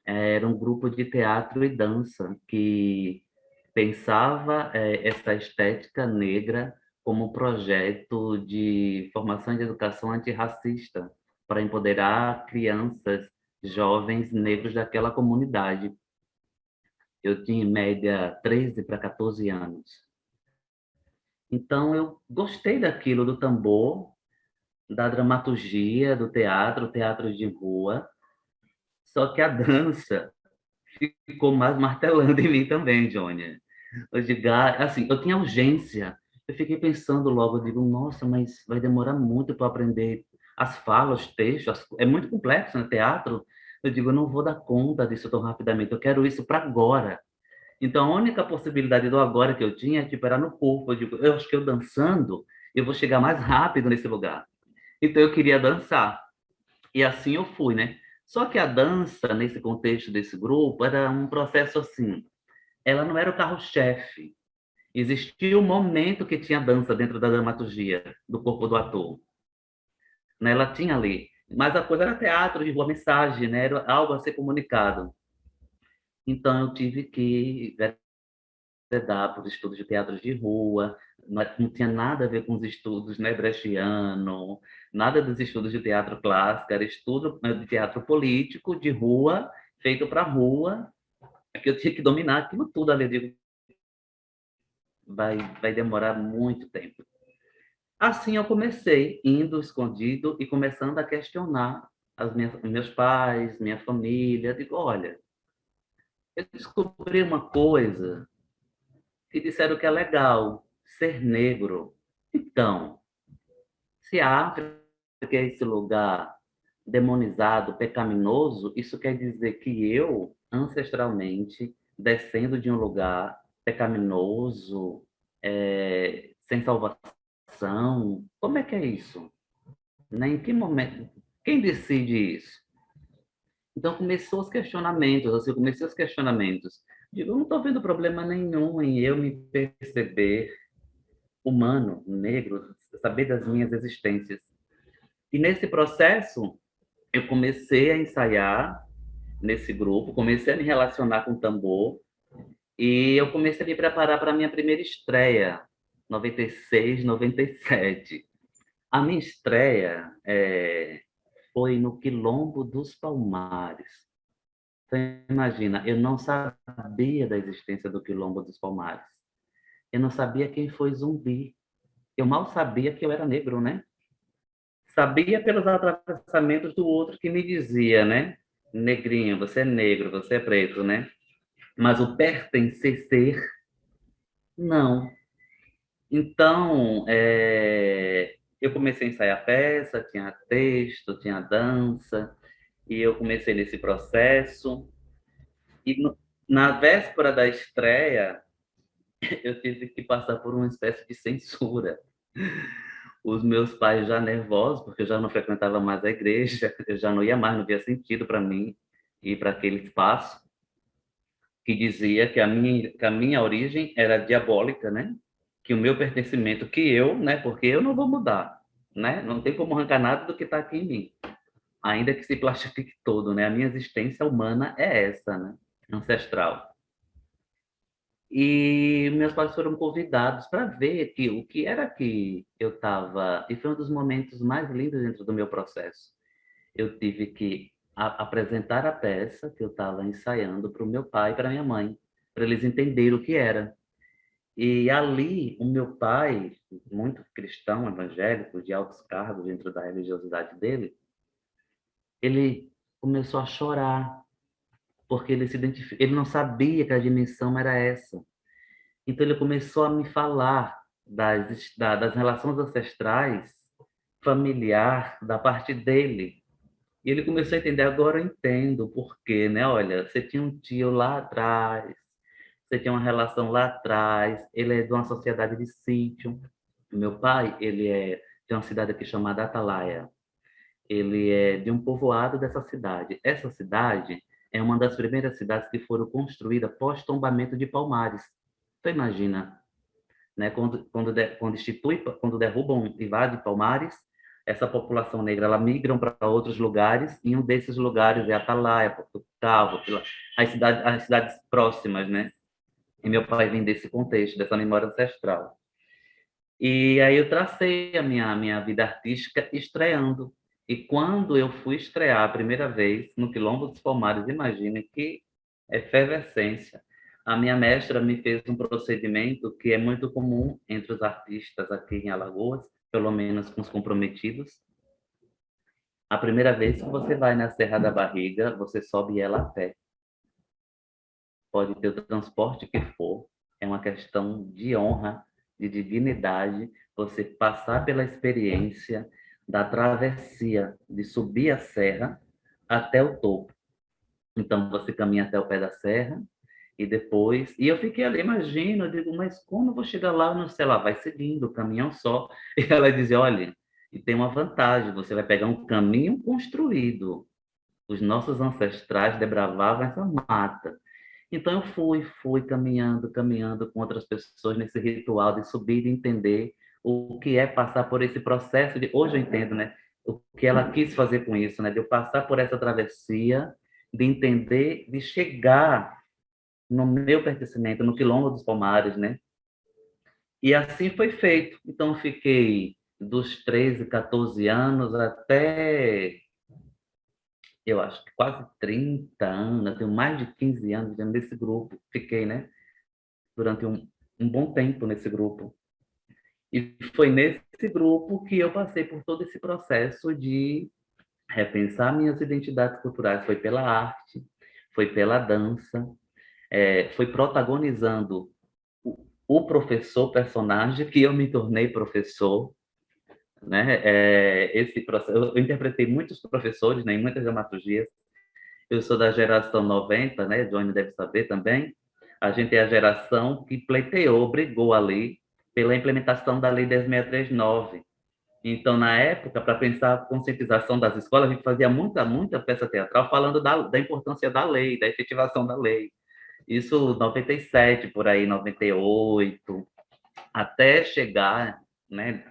Speaker 2: Era um grupo de teatro e dança que pensava essa estética negra como um projeto de formação e de educação antirracista para empoderar crianças, jovens negros daquela comunidade. Eu tinha, em média, 13 para 14 anos. Então, eu gostei daquilo, do tambor, da dramaturgia, do teatro, teatro de rua, só que a dança ficou mais martelando em mim também, Johnny. Eu digo, assim, eu tinha urgência. Eu fiquei pensando logo, eu digo, nossa, mas vai demorar muito para aprender as falas, os textos, é muito complexo, né, teatro. Eu digo, eu não vou dar conta disso tão rapidamente, eu quero isso para agora. Então, a única possibilidade do agora que eu tinha, tipo, era no corpo. Eu digo, eu acho que eu dançando, eu vou chegar mais rápido nesse lugar. Então, eu queria dançar. E assim eu fui, né? Só que a dança, nesse contexto desse grupo, era um processo assim. Ela não era o carro-chefe. Existia um momento que tinha dança dentro da dramaturgia, do corpo do ator. Né? Ela tinha ali. Mas a coisa era teatro de rua, mensagem, né? Era algo a ser comunicado. Então, eu tive que dar para os estudos de teatro de rua, não tinha nada a ver com os estudos, né, brechiano, nada dos estudos de teatro clássico, era estudo de teatro político, de rua, feito para rua, que eu tinha que dominar aquilo tudo ali. Eu digo, vai demorar muito tempo. Assim eu comecei, indo escondido e começando a questionar meus pais, minha família. Eu digo, olha, eu descobri uma coisa que disseram que é legal, ser negro. Então, se a África é esse lugar demonizado, pecaminoso, isso quer dizer que eu, ancestralmente, descendo de um lugar pecaminoso, sem salvação, como é que é isso? Né? Em que momento? Quem decide isso? Então, começou os questionamentos, assim, eu comecei os questionamentos. Digo, eu não estou vendo problema nenhum em eu me perceber humano, negro, saber das minhas existências. E nesse processo, eu comecei a ensaiar nesse grupo, comecei a me relacionar com o tambor e eu comecei a me preparar para a minha primeira estreia, 96, 97. A minha estreia foi no Quilombo dos Palmares. Então, imagina, eu não sabia da existência do Quilombo dos Palmares. Eu não sabia quem foi Zumbi. Eu mal sabia que eu era negro, né? Sabia pelos atravessamentos do outro que me dizia, né? Negrinho, você é negro, você é preto, né? Mas o pertencer, não. Então, eu comecei a ensaiar peça, tinha texto, tinha dança, e eu comecei nesse processo. E na véspera da estreia, eu tive que passar por uma espécie de censura. Os meus pais já nervosos, porque eu já não frequentava mais a igreja, eu já não ia mais, não via sentido para mim ir para aquele espaço, que dizia que a minha origem era diabólica, né? Que o meu pertencimento, que eu, né? Porque eu não vou mudar, né? Não tem como arrancar nada do que está aqui em mim, ainda que se plastifique todo, né? A minha existência humana é essa, né? Ancestral. E meus pais foram convidados para ver que, o que era que eu estava. E foi um dos momentos mais lindos dentro do meu processo. Eu tive que apresentar a peça que eu estava ensaiando para o meu pai e para minha mãe, para eles entenderem o que era. E ali, o meu pai, muito cristão, evangélico, de altos cargos dentro da religiosidade dele, ele começou a chorar, porque ele se identificou, ele não sabia que a dimensão era essa. Então ele começou a me falar das relações ancestrais, familiar, da parte dele. E ele começou a entender, agora eu entendo o porquê, né? Olha, você tinha um tio lá atrás, você tinha uma relação lá atrás, ele é de uma sociedade de sítio. Meu pai, ele é de uma cidade aqui chamada Atalaia. ele é de um povoado dessa cidade. Essa cidade é uma das primeiras cidades que foram construídas pós-tombamento de Palmares. Então, imagina, né, quando derrubam, invadem Palmares, essa população negra, ela migram para outros lugares, e um desses lugares é Atalaia, Portugal, as cidades próximas, né? E meu pai vem desse contexto, dessa memória ancestral. E aí eu tracei a minha vida artística estreando. E quando eu fui estrear a primeira vez no Quilombo dos Palmares, imagina que efervescência. A minha mestra me fez um procedimento que é muito comum entre os artistas aqui em Alagoas, pelo menos com os comprometidos. A primeira vez que você vai na Serra da Barriga, você sobe ela a pé. Pode ter o transporte que for, é uma questão de honra, de dignidade, você passar pela experiência da travessia, de subir a serra até o topo. Então, você caminha até o pé da serra e depois... E eu fiquei ali, imagino, eu digo, mas como eu vou chegar lá? Não sei lá, vai seguindo, o caminhão só. E ela dizia, olha, e tem uma vantagem, você vai pegar um caminho construído. Os nossos ancestrais desbravavam essa mata. Então eu fui caminhando com outras pessoas nesse ritual de subir e entender o que é passar por esse processo de... Hoje eu entendo, né? O que ela quis fazer com isso, né? De eu passar por essa travessia, de entender, de chegar no meu pertencimento, no Quilombo dos Palmares, né? E assim foi feito. Então eu fiquei dos 13, 14 anos até, eu acho que quase 30 anos, eu tenho mais de 15 anos dentro desse grupo. Fiquei, né? Durante um bom tempo nesse grupo. E foi nesse grupo que eu passei por todo esse processo de repensar minhas identidades culturais. Foi pela arte, foi pela dança, foi protagonizando o professor personagem que eu me tornei professor, né? Esse processo, eu interpretei muitos professores, né, em muitas dramaturgias. Eu sou da geração 90, né? Johnny deve saber também. A gente é a geração que pleiteou, brigou ali pela implementação da Lei 10.639. Então, na época, para pensar a conscientização das escolas, a gente fazia muita peça teatral falando da importância da lei, da efetivação da lei. Isso 97, por aí, 98, até chegar, né,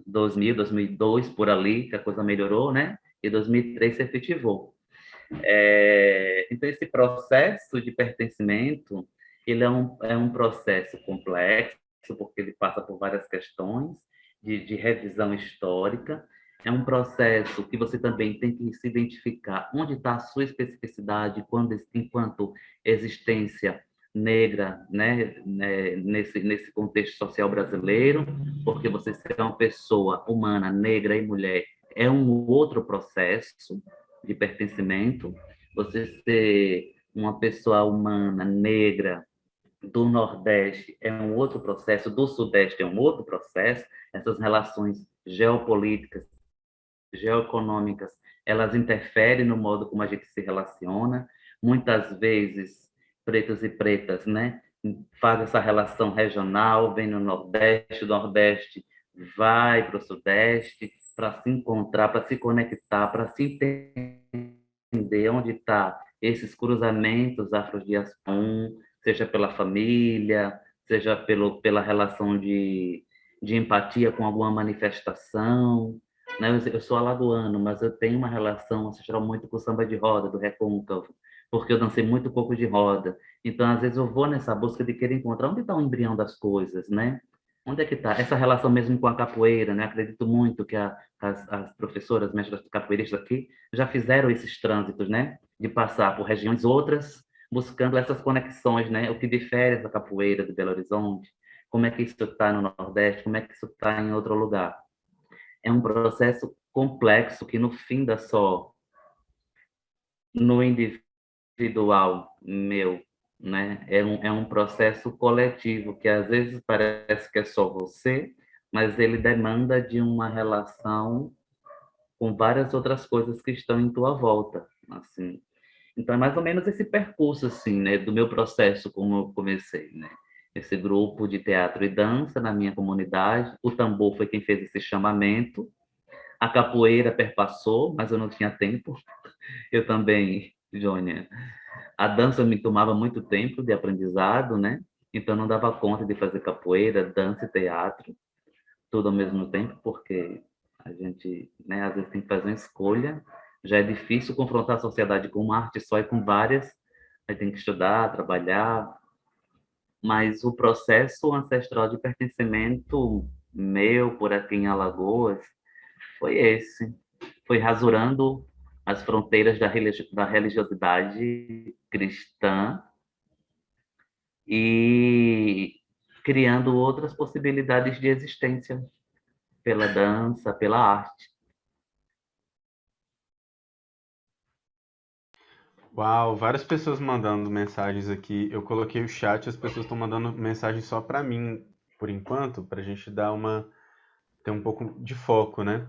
Speaker 2: 2000, 2002, por ali, que a coisa melhorou, né? E 2003 se efetivou. Então, esse processo de pertencimento, ele é um processo complexo, porque ele passa por várias questões de revisão histórica. É um processo que você também tem que se identificar onde está a sua especificidade enquanto existência negra, né, nesse contexto social brasileiro, porque você ser uma pessoa humana, negra e mulher é um outro processo de pertencimento. Você ser uma pessoa humana, negra, do Nordeste é um outro processo, do Sudeste é um outro processo. Essas relações geopolíticas, geoeconômicas, elas interferem no modo como a gente se relaciona. Muitas vezes, pretos e pretas, né, faz essa relação regional, vem no Nordeste, do Nordeste vai para o Sudeste, para se encontrar, para se conectar, para se entender onde está esses cruzamentos afrodiaspora, seja pela família, seja pela relação de empatia com alguma manifestação, né? Eu sou alagoano, mas eu tenho uma relação ancestral muito com o samba de roda, do recôncavo, porque eu dancei muito coco de roda. Então, às vezes, eu vou nessa busca de querer encontrar onde está o embrião das coisas, né? Onde é que está? Essa relação mesmo com a capoeira, né? Acredito muito que as professoras, mestras capoeiristas aqui, já fizeram esses trânsitos, né? De passar por regiões outras, buscando essas conexões, né? O que difere essa capoeira de Belo Horizonte, como é que isso está no Nordeste, como é que isso está em outro lugar. É um processo complexo que, no fim, dá só no individual meu, né? É um processo coletivo que às vezes parece que é só você, mas ele demanda de uma relação com várias outras coisas que estão em tua volta, assim. Então é mais ou menos esse percurso, assim, né, do meu processo como eu comecei, né? Esse grupo de teatro e dança na minha comunidade, o tambor foi quem fez esse chamamento, A capoeira perpassou, mas eu não tinha tempo. Eu também, Jônia. A dança me tomava muito tempo de aprendizado, né? Então não dava conta de fazer capoeira, dança e teatro, tudo ao mesmo tempo, porque a gente, né, às vezes tem que fazer uma escolha. Já é difícil confrontar a sociedade com uma arte só e com várias. Aí tem que estudar, trabalhar. Mas o processo ancestral de pertencimento meu por aqui em Alagoas foi esse. Foi rasurando as fronteiras da religiosidade cristã e criando outras possibilidades de existência pela dança, pela arte.
Speaker 1: Uau, várias pessoas mandando mensagens aqui. Eu coloquei o chat, as pessoas estão mandando mensagem só para mim, por enquanto, para a gente dar ter um pouco de foco, né?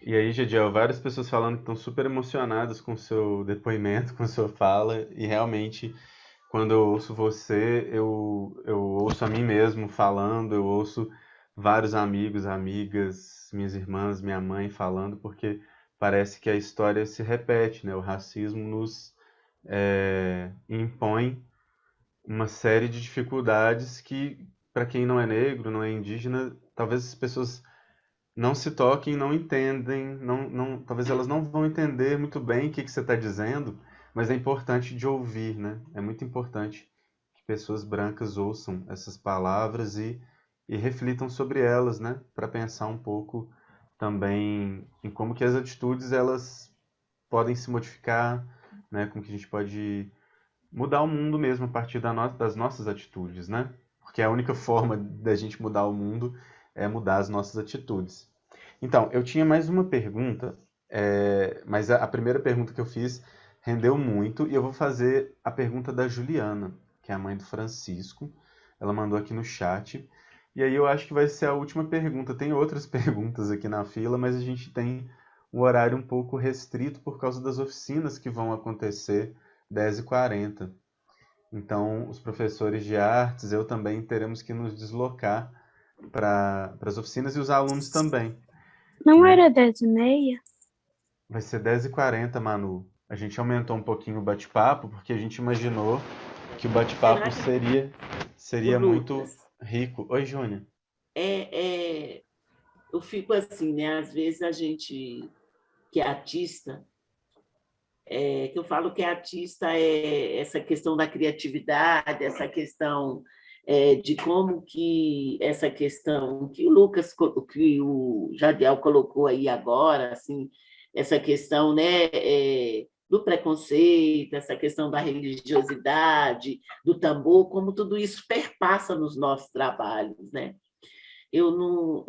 Speaker 1: E aí, Gediel, várias pessoas falando que estão super emocionadas com o seu depoimento, com a sua fala, e realmente, quando eu ouço você, eu ouço a mim mesmo falando, eu ouço vários amigos, amigas, minhas irmãs, minha mãe falando, porque parece que a história se repete, né? O racismo nos impõe uma série de dificuldades que, para quem não é negro, não é indígena, talvez as pessoas não se toquem, não entendem, talvez elas não vão entender muito bem o que você está dizendo, mas é importante de ouvir, né? É muito importante que pessoas brancas ouçam essas palavras e reflitam sobre elas, né? Para pensar um pouco também em como que as atitudes elas podem se modificar, né? Como que a gente pode mudar o mundo mesmo a partir das nossas atitudes, né? Porque a única forma da gente mudar o mundo é mudar as nossas atitudes. Então, eu tinha mais uma pergunta, mas a primeira pergunta que eu fiz rendeu muito, e eu vou fazer a pergunta da Juliana, que é a mãe do Francisco. Ela mandou aqui no chat. E aí eu acho que vai ser a última pergunta. Tem outras perguntas aqui na fila, mas a gente tem um horário um pouco restrito por causa das oficinas que vão acontecer 10h40. Então, os professores de artes, eu também teremos que nos deslocar para as oficinas e os alunos também.
Speaker 7: Não
Speaker 1: Né?
Speaker 7: era 10h30?
Speaker 1: Vai ser 10h40, Manu. A gente aumentou um pouquinho o bate-papo, porque a gente imaginou que o bate-papo seria muito
Speaker 4: Lucas,
Speaker 1: rico. Oi, Júnior.
Speaker 4: eu fico assim, né? Às vezes a gente que é artista, que eu falo que artista é essa questão da criatividade, essa questão de como que essa questão que o Lucas, que o Jadiel colocou aí agora, assim, essa questão, né, do preconceito, essa questão da religiosidade, do tambor, como tudo isso perpassa nos nossos trabalhos, né? Eu não,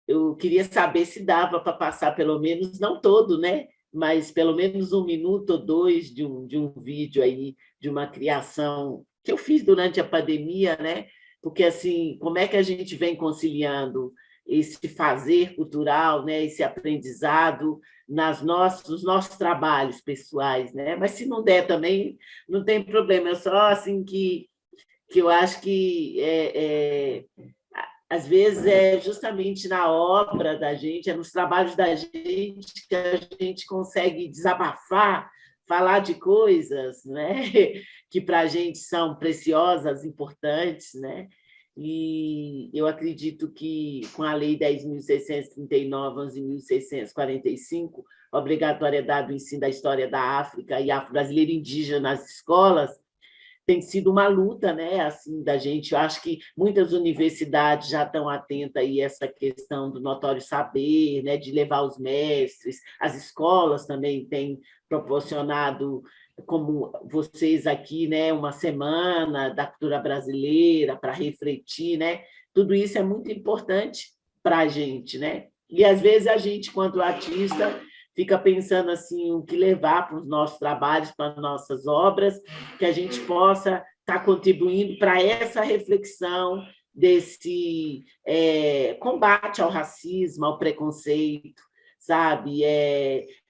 Speaker 4: eu queria saber se dava para passar pelo menos, não todo, né? Mas pelo menos 1 minuto ou 2 de um vídeo aí, de uma criação que eu fiz durante a pandemia, né? Porque, assim, como é que a gente vem conciliando esse fazer cultural, né? Esse aprendizado nos nossos trabalhos pessoais, né? Mas se não der também, não tem problema. É só assim que eu acho que às vezes é justamente na obra da gente, é nos trabalhos da gente que a gente consegue desabafar, falar de coisas, né? Que para a gente são preciosas, importantes, né? E eu acredito que com a Lei 10.639, 11.645, obrigatoriedade do ensino da história da África e afro-brasileira indígena nas escolas, tem sido uma luta, né, assim, da gente. Eu acho que muitas universidades já estão atentas aí a essa questão do notório saber, né, de levar os mestres. As escolas também têm proporcionado, como vocês aqui, né, uma semana da cultura brasileira para refletir, né? Tudo isso é muito importante para a gente, né? E às vezes a gente, quanto artista, fica pensando assim o que levar para os nossos trabalhos, para as nossas obras, que a gente possa estar contribuindo para essa reflexão desse combate ao racismo, ao preconceito, sabe?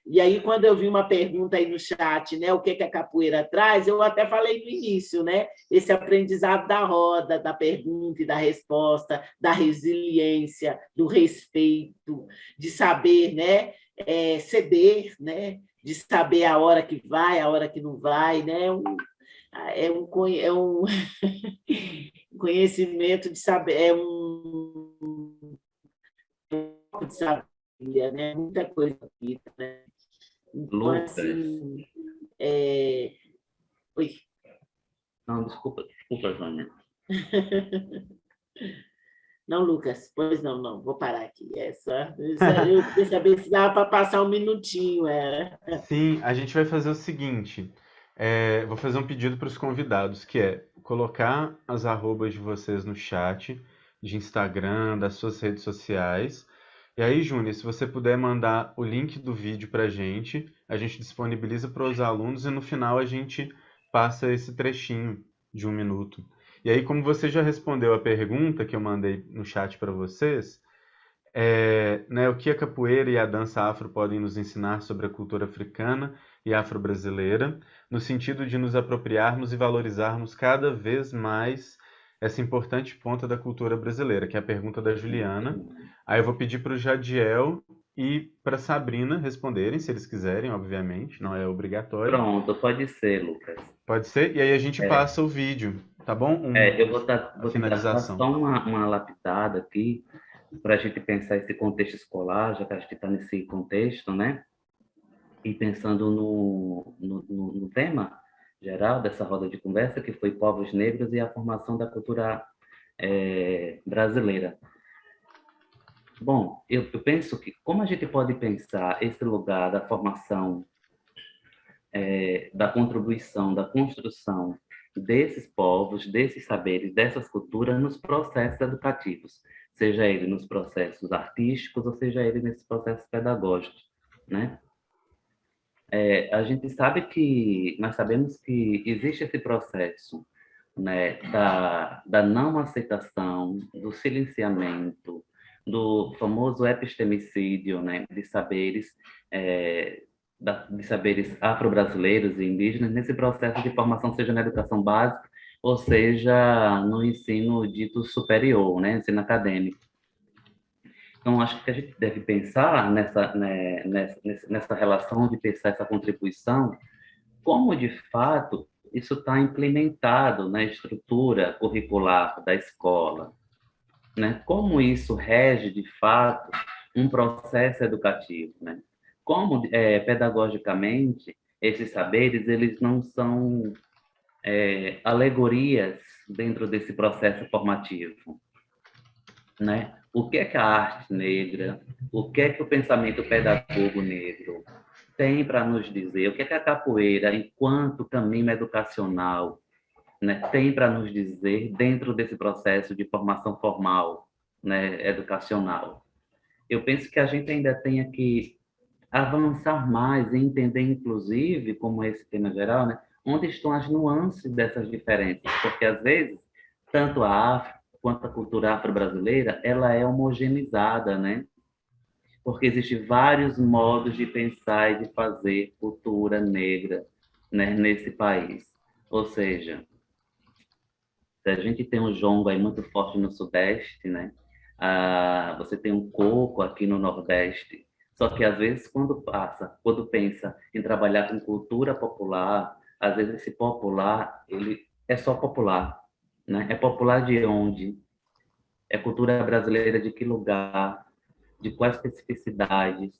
Speaker 4: E aí, quando eu vi uma pergunta aí no chat, né, o que que a capoeira traz, eu até falei no início, né, esse aprendizado da roda, da pergunta e da resposta, da resiliência, do respeito, de saber, né, ceder, né, de saber a hora que vai, a hora que não vai, né, é um conhecimento de saber, de saber, né, muita coisa aqui, né? Então,
Speaker 2: Lucas.
Speaker 4: assim, Oi.
Speaker 2: Não, desculpa, Jônia.
Speaker 4: Não, Lucas, pois não, vou parar aqui. Eu queria saber se dava para passar um minutinho.
Speaker 1: Sim, a gente vai fazer o seguinte. Vou fazer um pedido para os convidados, que é colocar as arrobas de vocês no chat, de Instagram, das suas redes sociais. E aí, Júnior, se você puder mandar o link do vídeo para a gente disponibiliza para os alunos e no final a gente passa esse trechinho de 1 minuto. E aí, como você já respondeu a pergunta que eu mandei no chat para vocês, né, o que a capoeira e a dança afro podem nos ensinar sobre a cultura africana e afro-brasileira, no sentido de nos apropriarmos e valorizarmos cada vez mais essa importante ponta da cultura brasileira, que é a pergunta da Juliana. Aí eu vou pedir para o Jadiel e para a Sabrina responderem, se eles quiserem, obviamente, não é obrigatório.
Speaker 2: Pronto, pode ser, Lucas.
Speaker 1: Pode ser? E aí a gente passa o vídeo, tá bom?
Speaker 2: Eu vou tentar dar
Speaker 1: finalização.
Speaker 2: só uma lapidada aqui, para a gente pensar esse contexto escolar, já que a gente está nesse contexto, né? E pensando no tema geral dessa roda de conversa, que foi povos negros e a formação da cultura brasileira. Bom, eu penso que, como a gente pode pensar esse lugar da formação, da contribuição, da construção desses povos, desses saberes, dessas culturas nos processos educativos, seja ele nos processos artísticos ou seja ele nesses processos pedagógicos, né? Nós sabemos que existe esse processo, né, da não aceitação, do silenciamento, do famoso epistemicídio, né, de saberes afro-brasileiros e indígenas nesse processo de formação, seja na educação básica ou seja no ensino dito superior, né, ensino acadêmico. Então, acho que a gente deve pensar nessa relação de pensar essa contribuição, como, de fato, isso está implementado na estrutura curricular da escola, né? Como isso rege, de fato, um processo educativo, né? Como, pedagogicamente, esses saberes eles não são alegorias dentro desse processo formativo, né? O que é que a arte negra, o que é que o pensamento pedagogo negro tem para nos dizer, o que é que a capoeira, enquanto caminho educacional, né, tem para nos dizer dentro desse processo de formação formal, né, educacional. Eu penso que a gente ainda tem que avançar mais e entender, inclusive, como esse tema geral, né, onde estão as nuances dessas diferenças, porque às vezes tanto a África quanto a cultura afro-brasileira, ela é homogeneizada, né? Porque existem vários modos de pensar e de fazer cultura negra, né, nesse país. Ou seja, se a gente tem um jongo aí muito forte no Sudeste, né? Você tem um coco aqui no Nordeste. Só que às vezes quando pensa em trabalhar com cultura popular, às vezes esse popular ele é só popular, né? É popular de onde? É cultura brasileira de que lugar? De quais especificidades?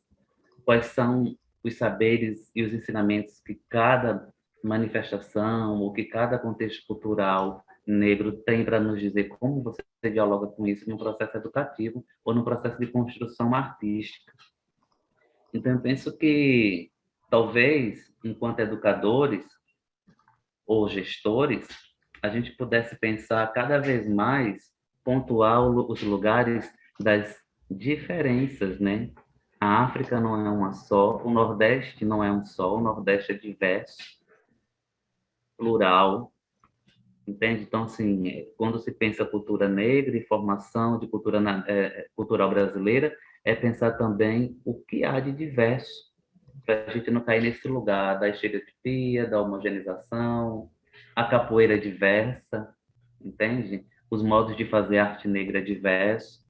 Speaker 2: Quais são os saberes e os ensinamentos que cada manifestação ou que cada contexto cultural negro tem para nos dizer como você dialoga com isso num processo educativo ou num processo de construção artística. Então, eu penso que, talvez, enquanto educadores ou gestores, a gente pudesse pensar cada vez mais, pontuar os lugares das diferenças, né? A África não é uma só, o Nordeste não é um só, o Nordeste é diverso, plural, entende? Então, assim, quando se pensa cultura negra e formação de cultura cultural brasileira, é pensar também o que há de diverso, para a gente não cair nesse lugar da estereotipia, da homogeneização, a capoeira é diversa, entende? Os modos de fazer arte negra é diverso.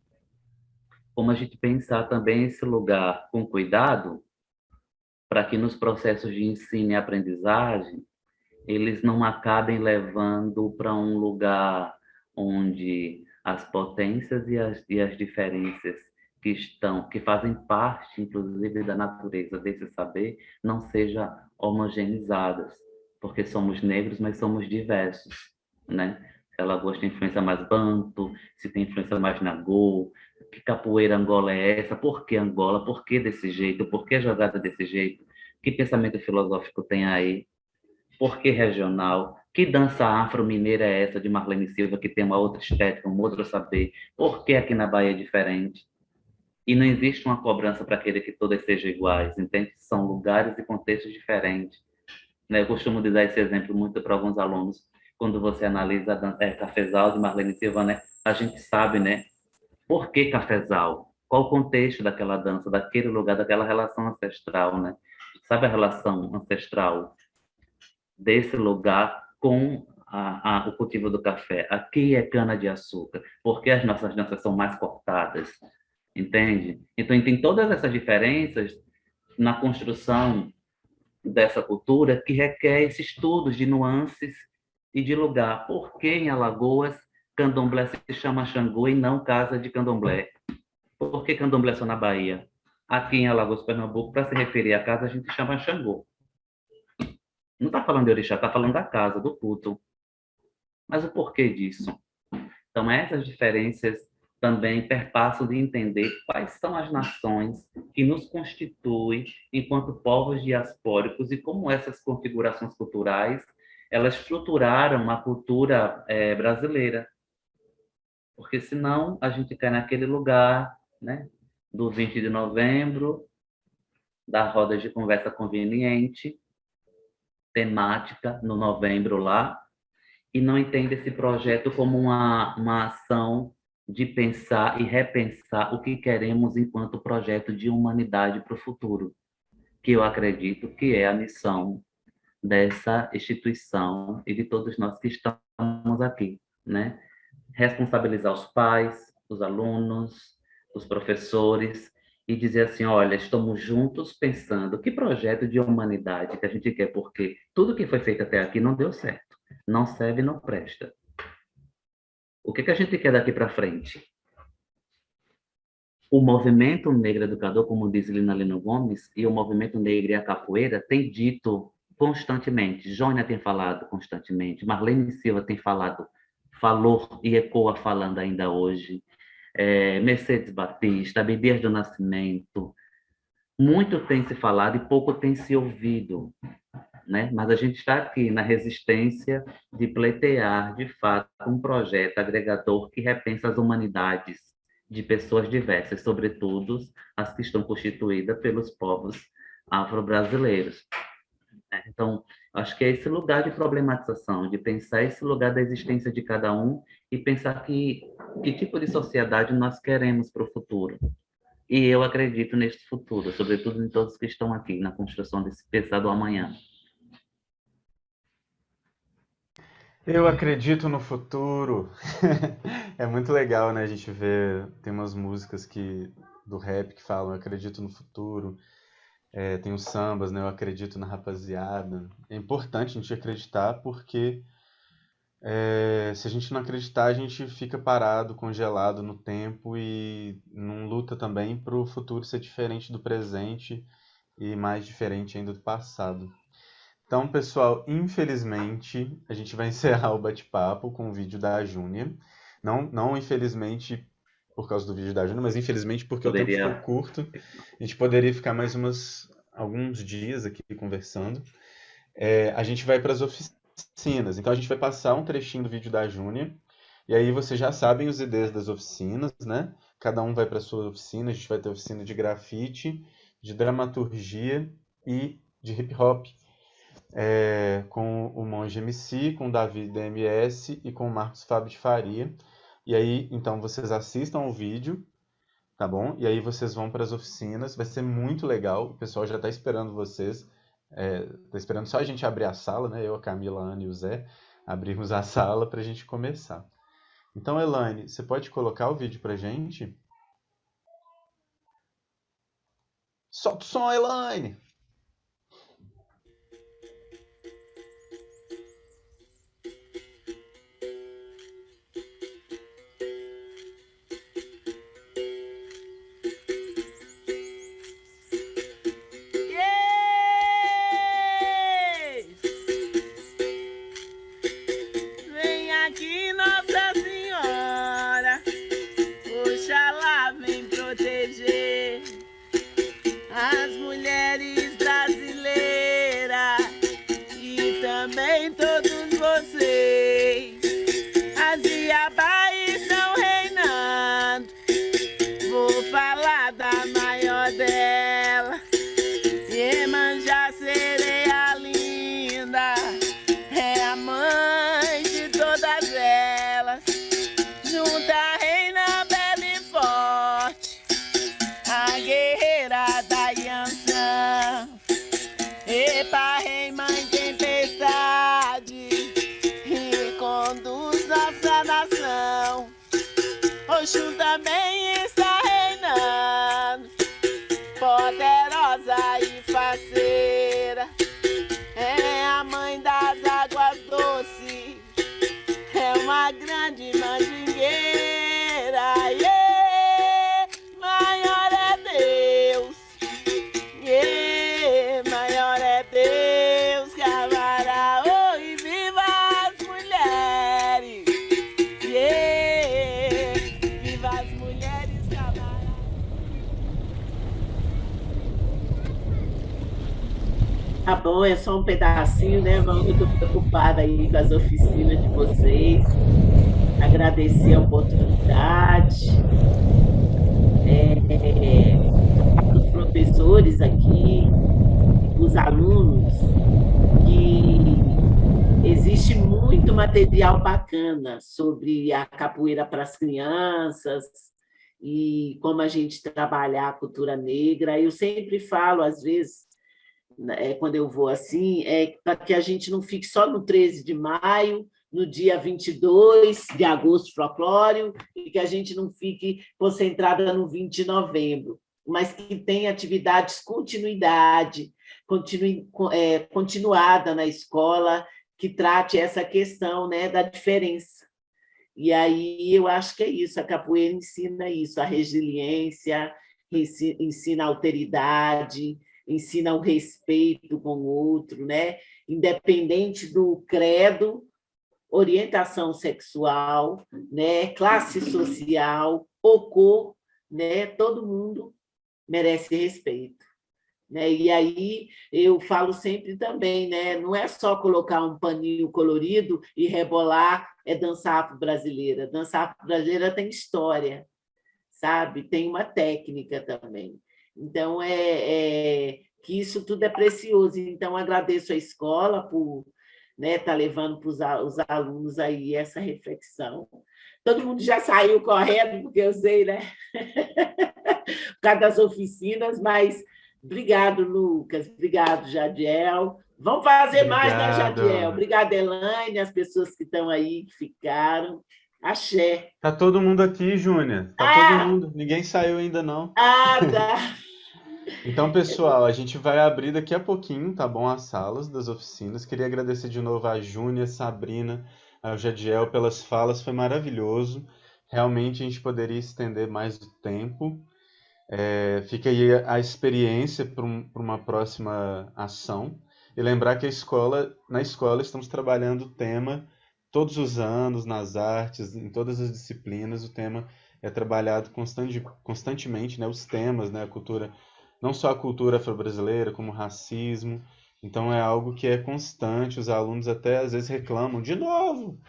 Speaker 2: Como a gente pensar também esse lugar com cuidado, para que nos processos de ensino e aprendizagem, eles não acabem levando para um lugar onde as potências e as diferenças que fazem parte, inclusive, da natureza desse saber, não sejam homogeneizadas, porque somos negros, mas somos diversos, né? Se Alagoas tem influência mais banto, se tem influência mais nagô, que capoeira Angola é essa? Por que Angola? Por que desse jeito? Por que jogada desse jeito? Que pensamento filosófico tem aí? Por que regional? Que dança afro-mineira é essa de Marlene Silva, que tem uma outra estética, um outro saber? Por que aqui na Bahia é diferente? E não existe uma cobrança para querer que todas sejam iguais, entende? São lugares e contextos diferentes. Né? Eu costumo dizer esse exemplo muito para alguns alunos. Quando você analisa a dança, Cafezal de Marlene Silva, né? A gente sabe, né? Por que Cafezal? Qual o contexto daquela dança, daquele lugar, daquela relação ancestral, né? Sabe a relação ancestral desse lugar com o cultivo do café? Aqui é cana-de-açúcar. Por que as nossas danças são mais cortadas? Entende? Então, tem todas essas diferenças na construção dessa cultura que requer esses estudos de nuances e de lugar. Por que em Alagoas candomblé se chama Xangô e não casa de candomblé? Por que candomblé só na Bahia? Aqui em Alagoas, Pernambuco, para se referir à casa, a gente chama Xangô. Não está falando de orixá, está falando da casa, do culto. Mas o porquê disso? Então, essas diferenças também perpassam de entender quais são as nações que nos constituem enquanto povos diaspóricos e como essas configurações culturais elas estruturaram a cultura brasileira. Porque senão a gente cai naquele lugar, né, do 20 de novembro, da roda de conversa conveniente, temática no novembro lá, e não entende esse projeto como uma ação de pensar e repensar o que queremos enquanto projeto de humanidade para o futuro, que eu acredito que é a missão dessa instituição e de todos nós que estamos aqui, né? Responsabilizar os pais, os alunos, os professores e dizer assim, olha, estamos juntos pensando que projeto de humanidade que a gente quer, porque tudo que foi feito até aqui não deu certo, não serve e não presta. O que a gente quer daqui para frente? O movimento negro educador, como diz Lina Lino Gomes, e o movimento negro e a capoeira tem dito constantemente, Jônia tem falado constantemente, Marlene Silva tem falou e ecoa falando ainda hoje, Mercedes Batista, Abdias do Nascimento, muito tem se falado e pouco tem se ouvido, né? Mas a gente está aqui na resistência de pleitear, de fato, um projeto agregador que repensa as humanidades de pessoas diversas, sobretudo as que estão constituídas pelos povos afro-brasileiros. Então, acho que é esse lugar de problematização, de pensar esse lugar da existência de cada um e pensar que tipo de sociedade nós queremos para o futuro. E eu acredito neste futuro, sobretudo em todos que estão aqui na construção desse pensado amanhã.
Speaker 1: Eu acredito no futuro. É muito legal, né? A gente vê, tem umas músicas do rap que falam, eu acredito no futuro. Tem os sambas, né? Eu acredito na rapaziada. É importante a gente acreditar porque se a gente não acreditar, a gente fica parado, congelado no tempo e não luta também para o futuro ser diferente do presente e mais diferente ainda do passado. Então, pessoal, infelizmente, a gente vai encerrar o bate-papo com o vídeo da Júnia. Não infelizmente por causa do vídeo da Júnia, mas infelizmente porque o tempo ficou curto. A gente poderia ficar mais alguns dias aqui conversando. A gente vai para as oficinas, então a gente vai passar um trechinho do vídeo da Júnia, e aí vocês já sabem os IDs das oficinas, né? Cada um vai para a sua oficina, a gente vai ter oficina de grafite, de dramaturgia e de hip hop. Com o Monge MC, com o Davi DMS e com o Marcos Fábio de Faria. E aí, então, vocês assistam ao vídeo, tá bom? E aí vocês vão para as oficinas, vai ser muito legal, o pessoal já está esperando vocês, tá esperando só a gente abrir a sala, né? Eu, a Camila, a Ana e o Zé, abrirmos a sala para a gente começar. Então, Elaine, você pode colocar o vídeo pra gente? Solta o som, Elaine!
Speaker 7: Vem aqui, Nossa Senhora, Oxalá vem proteger as mulheres brasileiras e também todos vocês. As Iabá estão reinando, vou falar da maior dela, Iemanjá Sereia linda, é a mãe de todas elas, junta a reina bela e forte, a guerreira da Yansan. Epa, rei, mãe, tempestade, e conduz nossa nação. Oxum também está reinando, poderosa e faceira, é a mãe das águas doces, é uma grande mandingueira. Yeah, maior é Deus, yeah, maior é Deus, Camará, oh, e viva as mulheres, yeah, viva as mulheres, Camará.
Speaker 4: Tá bom, é só um pedacinho, né? Eu estou preocupada aí com as oficinas de vocês. Agradecer a oportunidade. Para os professores aqui, os alunos, que existe muito material bacana sobre a capoeira para as crianças e como a gente trabalhar a cultura negra. Eu sempre falo, às vezes, quando eu vou assim, para que a gente não fique só no 13 de maio, no dia 22 de agosto, folclório, e que a gente não fique concentrada no 20 de novembro, mas que tenha atividades continuada na escola, que trate essa questão, né, da diferença. E aí eu acho que é isso, a capoeira ensina isso, a resiliência, ensina a alteridade, ensina o respeito com o outro, né? Independente do credo, orientação sexual, né? Classe social, ou cor, né? Todo mundo merece respeito, né? E aí eu falo sempre também, né? Não é só colocar um paninho colorido e rebolar, é dança afro-brasileira. Dança afro-brasileira tem história, sabe? Tem uma técnica também. Então, que isso tudo é precioso. Então, agradeço a escola por, né, estar levando para os alunos aí essa reflexão. Todo mundo já saiu correndo, porque eu sei, né? Por causa das oficinas, mas obrigado, Lucas. Obrigado, Jadiel. Vamos fazer mais, né, Jadiel? Obrigada, Elaine, as pessoas que estão aí, que ficaram. Axé.
Speaker 1: Tá todo mundo aqui, Júnior. Tá todo mundo. Ninguém saiu ainda, não.
Speaker 4: Tá.
Speaker 1: Então, pessoal, a gente vai abrir daqui a pouquinho, tá bom? As salas das oficinas. Queria agradecer de novo a Júnia, a Sabrina, ao Jadiel pelas falas. Foi maravilhoso. Realmente a gente poderia estender mais o tempo. Fica aí a experiência para uma próxima ação. E lembrar que na escola estamos trabalhando o tema todos os anos, nas artes, em todas as disciplinas, o tema é trabalhado constantemente, né? Os temas, né? A cultura, não só a cultura afro-brasileira, como o racismo. Então é algo que é constante, os alunos até às vezes reclamam, de novo,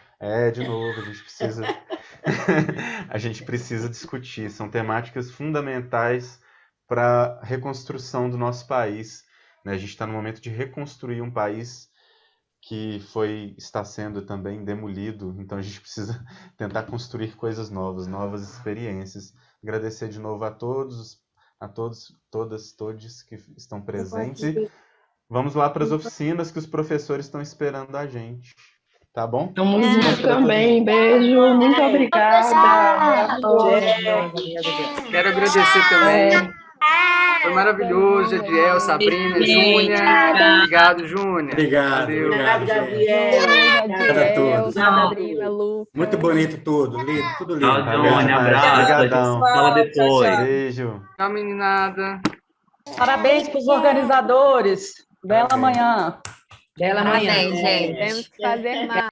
Speaker 1: a gente precisa discutir, são temáticas fundamentais para a reconstrução do nosso país, né? A gente está no momento de reconstruir um país que está sendo também demolido, então a gente precisa tentar construir coisas novas, novas experiências. Agradecer de novo a todos, todos que estão presentes. E vamos lá para as oficinas que os professores estão esperando a gente. Tá bom?
Speaker 8: Tamo junto também. Beijo. Muito obrigada.
Speaker 9: Quero agradecer também. Foi maravilhoso, Jadiel, Sabrina, Júnia. Obrigado, Júnia.
Speaker 10: Obrigado.
Speaker 9: Valeu.
Speaker 10: Obrigado,
Speaker 4: Gabriel.
Speaker 10: Obrigado a todos.
Speaker 8: Sabrina, Lucas.
Speaker 10: Muito bonito tudo, lindo, tudo lindo.
Speaker 2: Tchau, Júnia. Abraço.
Speaker 1: Obrigadão.
Speaker 2: Fala depois.
Speaker 1: Beijo.
Speaker 9: Tchau, meninada.
Speaker 8: Parabéns para os organizadores. Bela manhã.
Speaker 11: Bela manhã.
Speaker 12: Parabéns, gente. Temos que fazer mais.